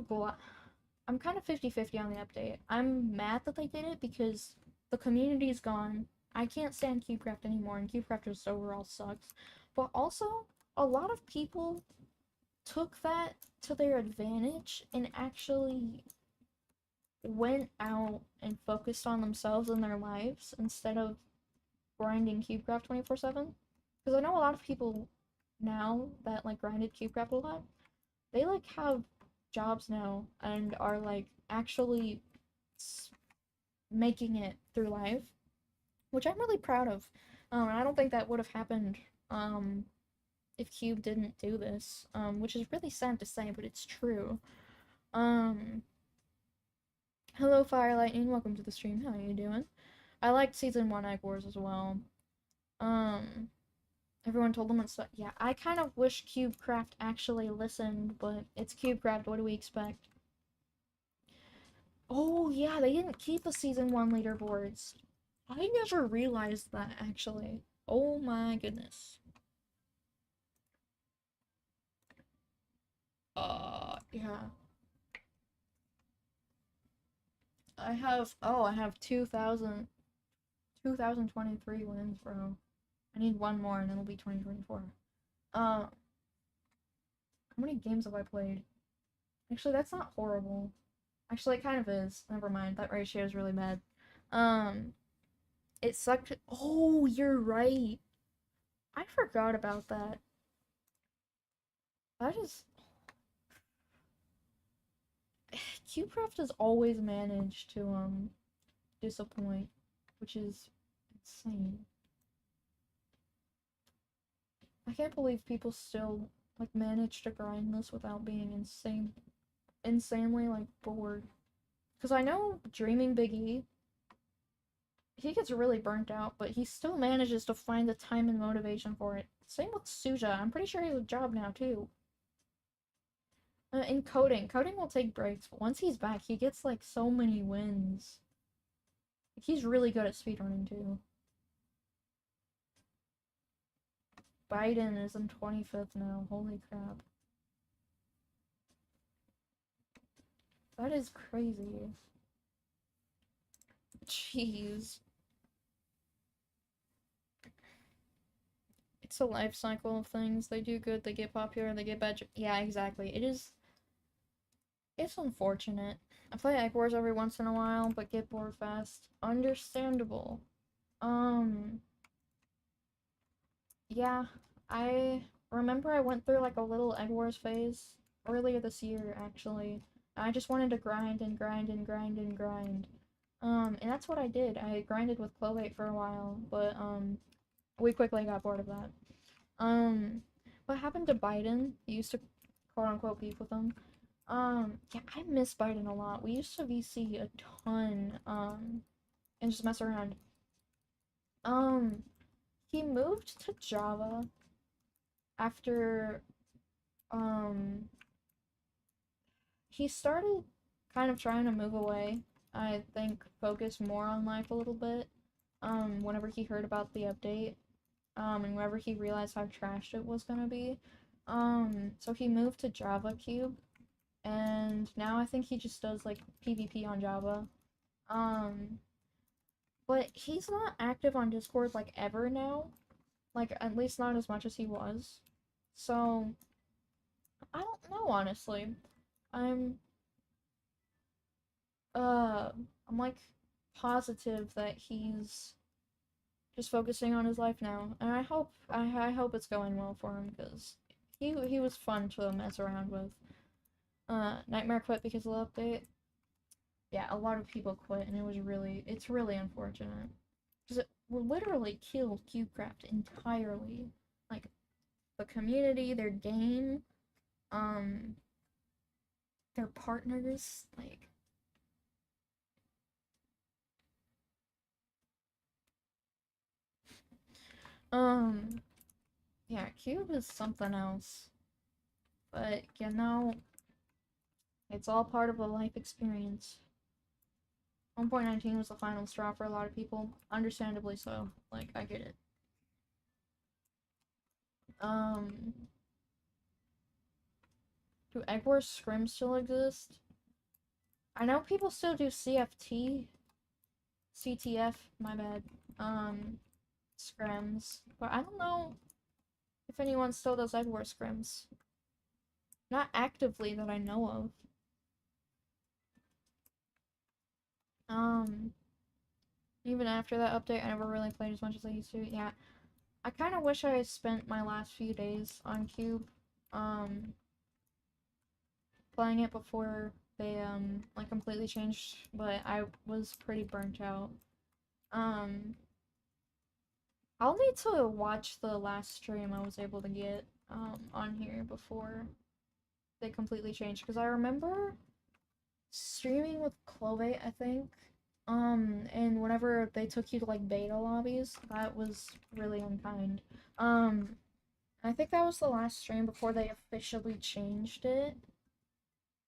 50-50 on the update. I'm mad that they did it because the community is gone. I can't stand CubeCraft anymore, and CubeCraft just overall sucks. But also, a lot of people took that to their advantage and actually went out and focused on themselves and their lives instead of grinding CubeCraft 24/7. Because I know a lot of people now that like grinded CubeCraft a lot, they like have jobs now and are like actually making it through life, which I'm really proud of. And I don't think that would have happened if Cube didn't do this, which is really sad to say, but it's true. Um, Hello Fire Lightning, welcome to the stream. How are you doing? I liked season 1 Egg Wars as well. Um, Everyone told them it's yeah. I kind of wish CubeCraft actually listened, but it's CubeCraft. What do we expect? Oh yeah, they didn't keep the season 1 leaderboards. I never realized that actually. Oh my goodness. Yeah. I have 2023 wins, bro. I need one more and it'll be 2024. How many games have I played? Actually, that's not horrible. Actually, it kind of is. Never mind. That ratio is really bad. Um, it sucked. Oh, you're right. I forgot about that. That is. CubeCraft has always managed to, disappoint, which is insane. I can't believe people still, like, manage to grind this without being insanely, like, bored. Because I know Dreaming Big E, he gets really burnt out, but he still manages to find the time and motivation for it. Same with Suja. I'm pretty sure he has a job now, too. In coding will take breaks, but once he's back, he gets, like, so many wins. Like, he's really good at speedrunning, too. Biden is in 25th now. Holy crap. That is crazy. Jeez. It's a life cycle of things. They do good, they get popular, they get bad. Yeah, exactly. It's unfortunate. I play Egg Wars every once in a while, but get bored fast. Understandable. Um, yeah, I remember I went through like a little Egg Wars phase earlier this year, actually. I just wanted to grind and grind and grind and grind. And that's what I did. I grinded with Clovate for a while, but, we quickly got bored of that. What happened to Biden? You used to quote unquote beef with him. Yeah, I miss Biden a lot. We used to VC a ton, and just mess around. Um, he moved to Java after, um, he started kind of trying to move away. I think focus more on life a little bit. Whenever he heard about the update, and whenever he realized how trashed it was gonna be. So he moved to Java Cube, and now I think he just does like PvP on Java. Um, but he's not active on Discord like ever now. Like at least not as much as he was. So I don't know honestly. I'm I'm like positive that he's just focusing on his life now, and I hope it's going well for him because he was fun to mess around with. Nightmare quit because of the update. Yeah, a lot of people quit, and it's really unfortunate because it literally killed CubeCraft entirely. Like the community, their game, um, their partners, like. Um, yeah, Cube is something else. But, it's all part of a life experience. 1.19 was the final straw for a lot of people. Understandably so. Like, I get it. Um, do Egg Wars scrims still exist? I know people still do CFT. CTF, my bad. Scrims. But I don't know if anyone still does Egg Wars scrims. Not actively that I know of. Even after that update, I never really played as much as I used to. Yeah, I kind of wish I had spent my last few days on Cube, playing it before they, like, completely changed, but I was pretty burnt out. Um, I'll need to watch the last stream I was able to get, on here before they completely changed, because I remember streaming with Clovate, I think, and whenever they took you to, like, beta lobbies, that was really unkind. I think that was the last stream before they officially changed it,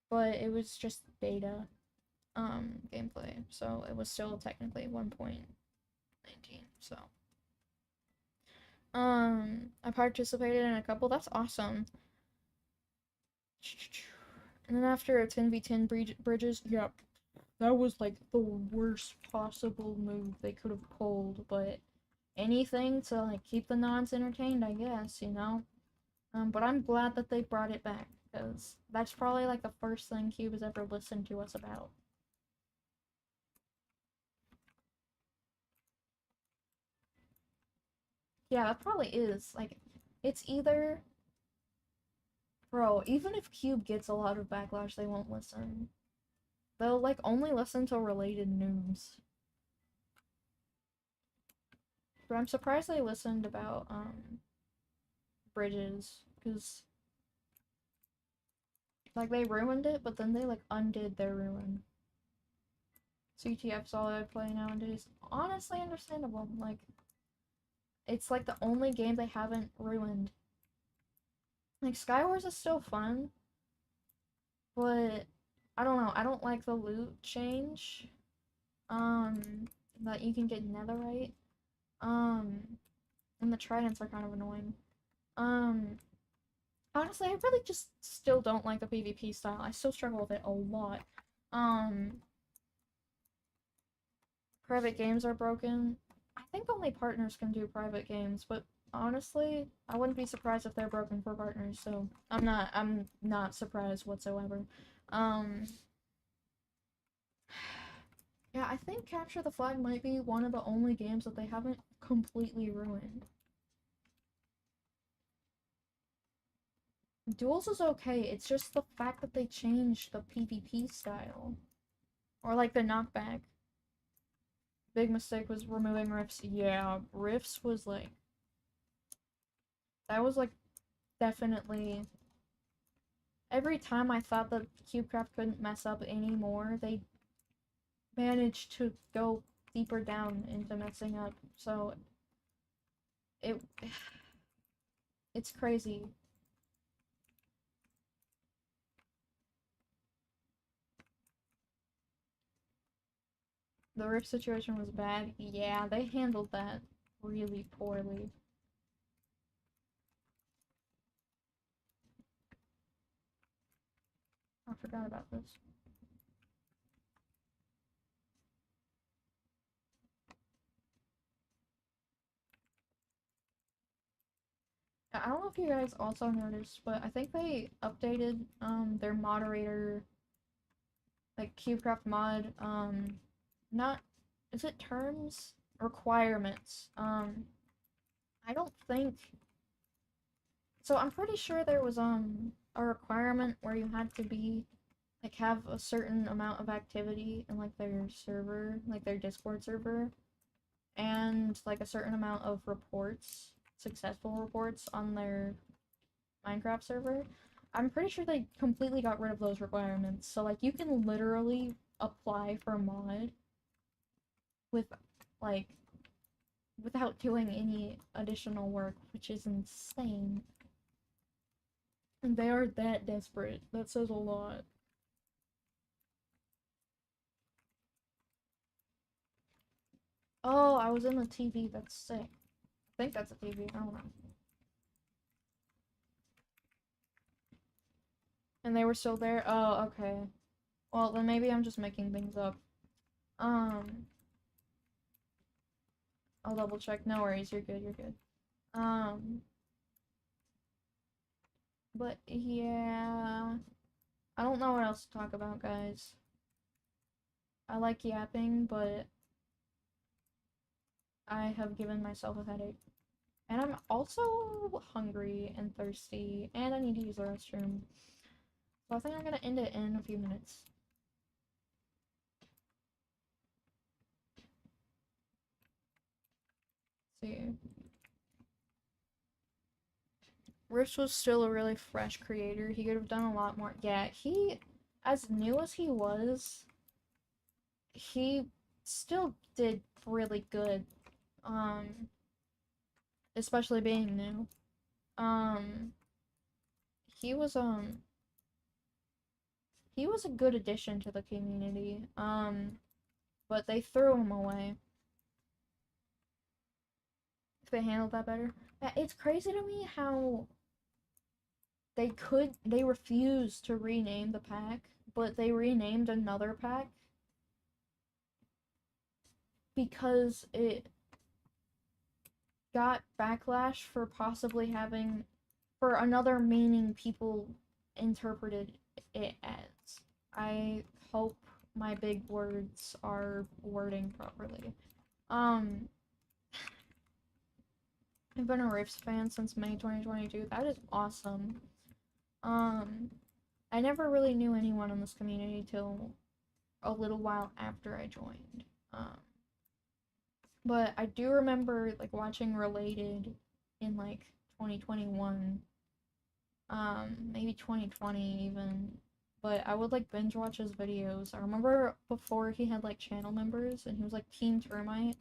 but it was just beta, gameplay, so it was still technically 1.19, so. I participated in a couple, that's awesome. And then after a 10v10 bridges, yep, that was like the worst possible move they could have pulled, but anything to like keep the nons entertained, I guess, you know? But I'm glad that they brought it back, because that's probably like the first thing Cube has ever listened to us about. Yeah, that probably is. Like, it's either. Bro, even if Cube gets a lot of backlash, they won't listen. They'll, like, only listen to related news. But I'm surprised they listened about, Bridges, because, like, they ruined it, but then they, like, undid their ruin. CTF's all I play nowadays. Honestly understandable. Like, it's, like, the only game they haven't ruined. Like, Skywars is still fun, but I don't know. I don't like the loot change. That you can get netherite. Um, and the tridents are kind of annoying. Um, honestly, I really just still don't like the PvP style. I still struggle with it a lot. Um, private games are broken. I think only partners can do private games, but honestly, I wouldn't be surprised if they're broken for partners, so I'm not surprised whatsoever. Um, yeah, I think Capture the Flag might be one of the only games that they haven't completely ruined. Duels is okay, it's just the fact that they changed the PvP style. Or like the knockback. Big mistake was removing Rifts. Yeah, Rifts was like. That was like definitely. Every time I thought that CubeCraft couldn't mess up anymore, they managed to go deeper down into messing up. So. It. It's crazy. The Rift situation was bad. Yeah, they handled that really poorly. I forgot about this. I don't know if you guys also noticed, but I think they updated their moderator like CubeCraft mod, not, is it terms? Requirements. I don't think, so I'm pretty sure there was, a requirement where you had to be, like, have a certain amount of activity in, like, their server, like, their Discord server, and, like, a certain amount of reports, successful reports on their Minecraft server. I'm pretty sure they completely got rid of those requirements. So, like, you can literally apply for a mod with, like, without doing any additional work, which is insane. And they are that desperate. That says a lot. Oh, I was in the TV. That's sick. I think that's a TV. I don't know. And they were still there? Oh, okay. Well, then maybe I'm just making things up. Um, I'll double check. No worries. You're good. You're good. Um, but yeah. I don't know what else to talk about, guys. I like yapping, but I have given myself a headache. And I'm also hungry and thirsty, and I need to use the restroom. So I think I'm gonna end it in a few minutes. Let's see. Rich was still a really fresh creator. He could have done a lot more. Yeah, he, as new as he still did really good. Um, especially being new. Um, he was, he was a good addition to the community. But they threw him away. If they handled that better. Yeah, it's crazy to me how they refused to rename the pack, but they renamed another pack because it got backlash for possibly having, for another meaning people interpreted it as. I hope my big words are wording properly. Um, I've been a Rifts fan since May 2022. That is awesome. Um, I never really knew anyone in this community till a little while after I joined. But I do remember like watching Related in like 2021, maybe 2020 even. But I would like binge watch his videos. I remember before he had like channel members and he was like Team Termite.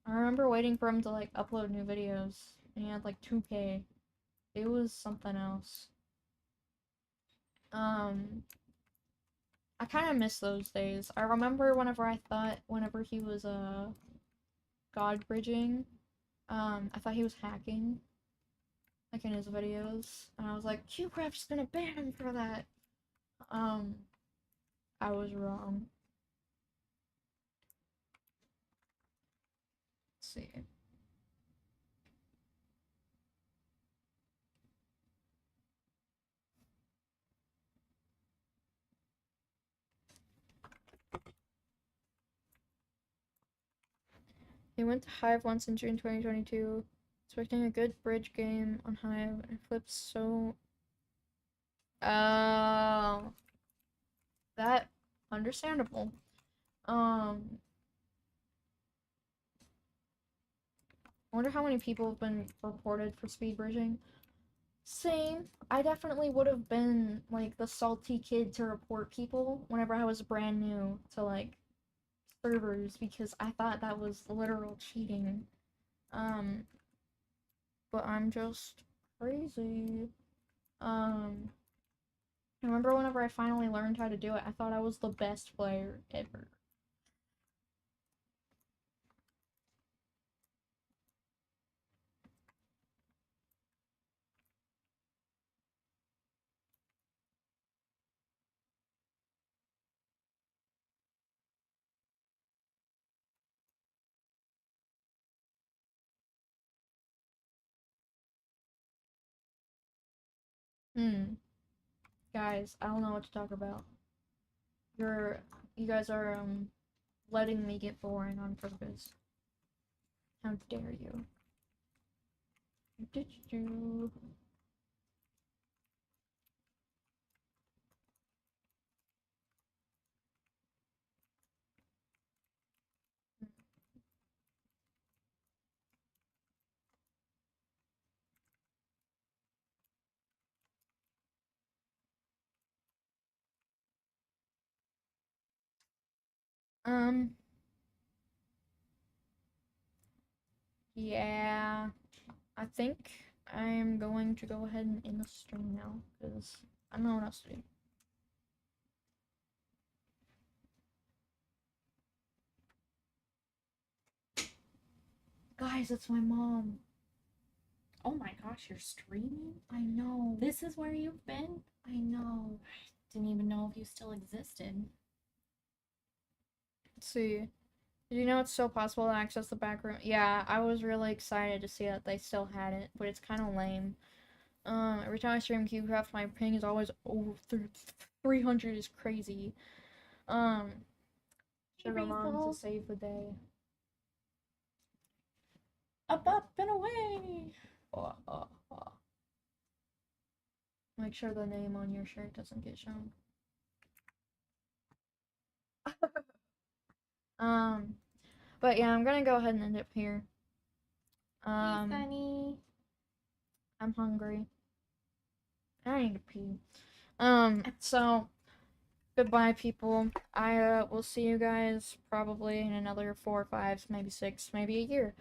I remember waiting for him to like upload new videos and he had like 2K. It was something else. Um, I kind of miss those days. I remember whenever he was god bridging, I thought he was hacking, like in his videos, and I was like, QCraft's gonna ban him for that. Um, I was wrong. Let's see. He went to Hive once in June 2022, expecting a good bridge game on Hive, and flipped so. Oh, that understandable. Um, I wonder how many people have been reported for speed bridging. Same. I definitely would have been like the salty kid to report people whenever I was brand new to like servers because I thought that was literal cheating. Um, but I'm just crazy. Um, I remember whenever I finally learned how to do it, I thought I was the best player ever. Hmm. Guys, I don't know what to talk about. you guys are letting me get boring on purpose. How dare you? What did you do? Um, yeah, I think I'm going to go ahead and end the stream now because I don't know what else to do. Guys, it's my mom. Oh my gosh, you're streaming? I know. This is where you've been? I know. I didn't even know if you still existed. Let's see. Did you know it's still possible to access the back room? Yeah, I was really excited to see that they still had it, but it's kind of lame. Every time I stream CubeCraft, my ping is always over 300 is crazy. Should go on to save the day. Up, and away! Make sure the name on your shirt doesn't get shown. But yeah, I'm gonna go ahead and end it here. Hey, Sunny. I'm hungry. I need to pee. So goodbye, people. I will see you guys probably in another 4, 5, maybe 6, maybe a year.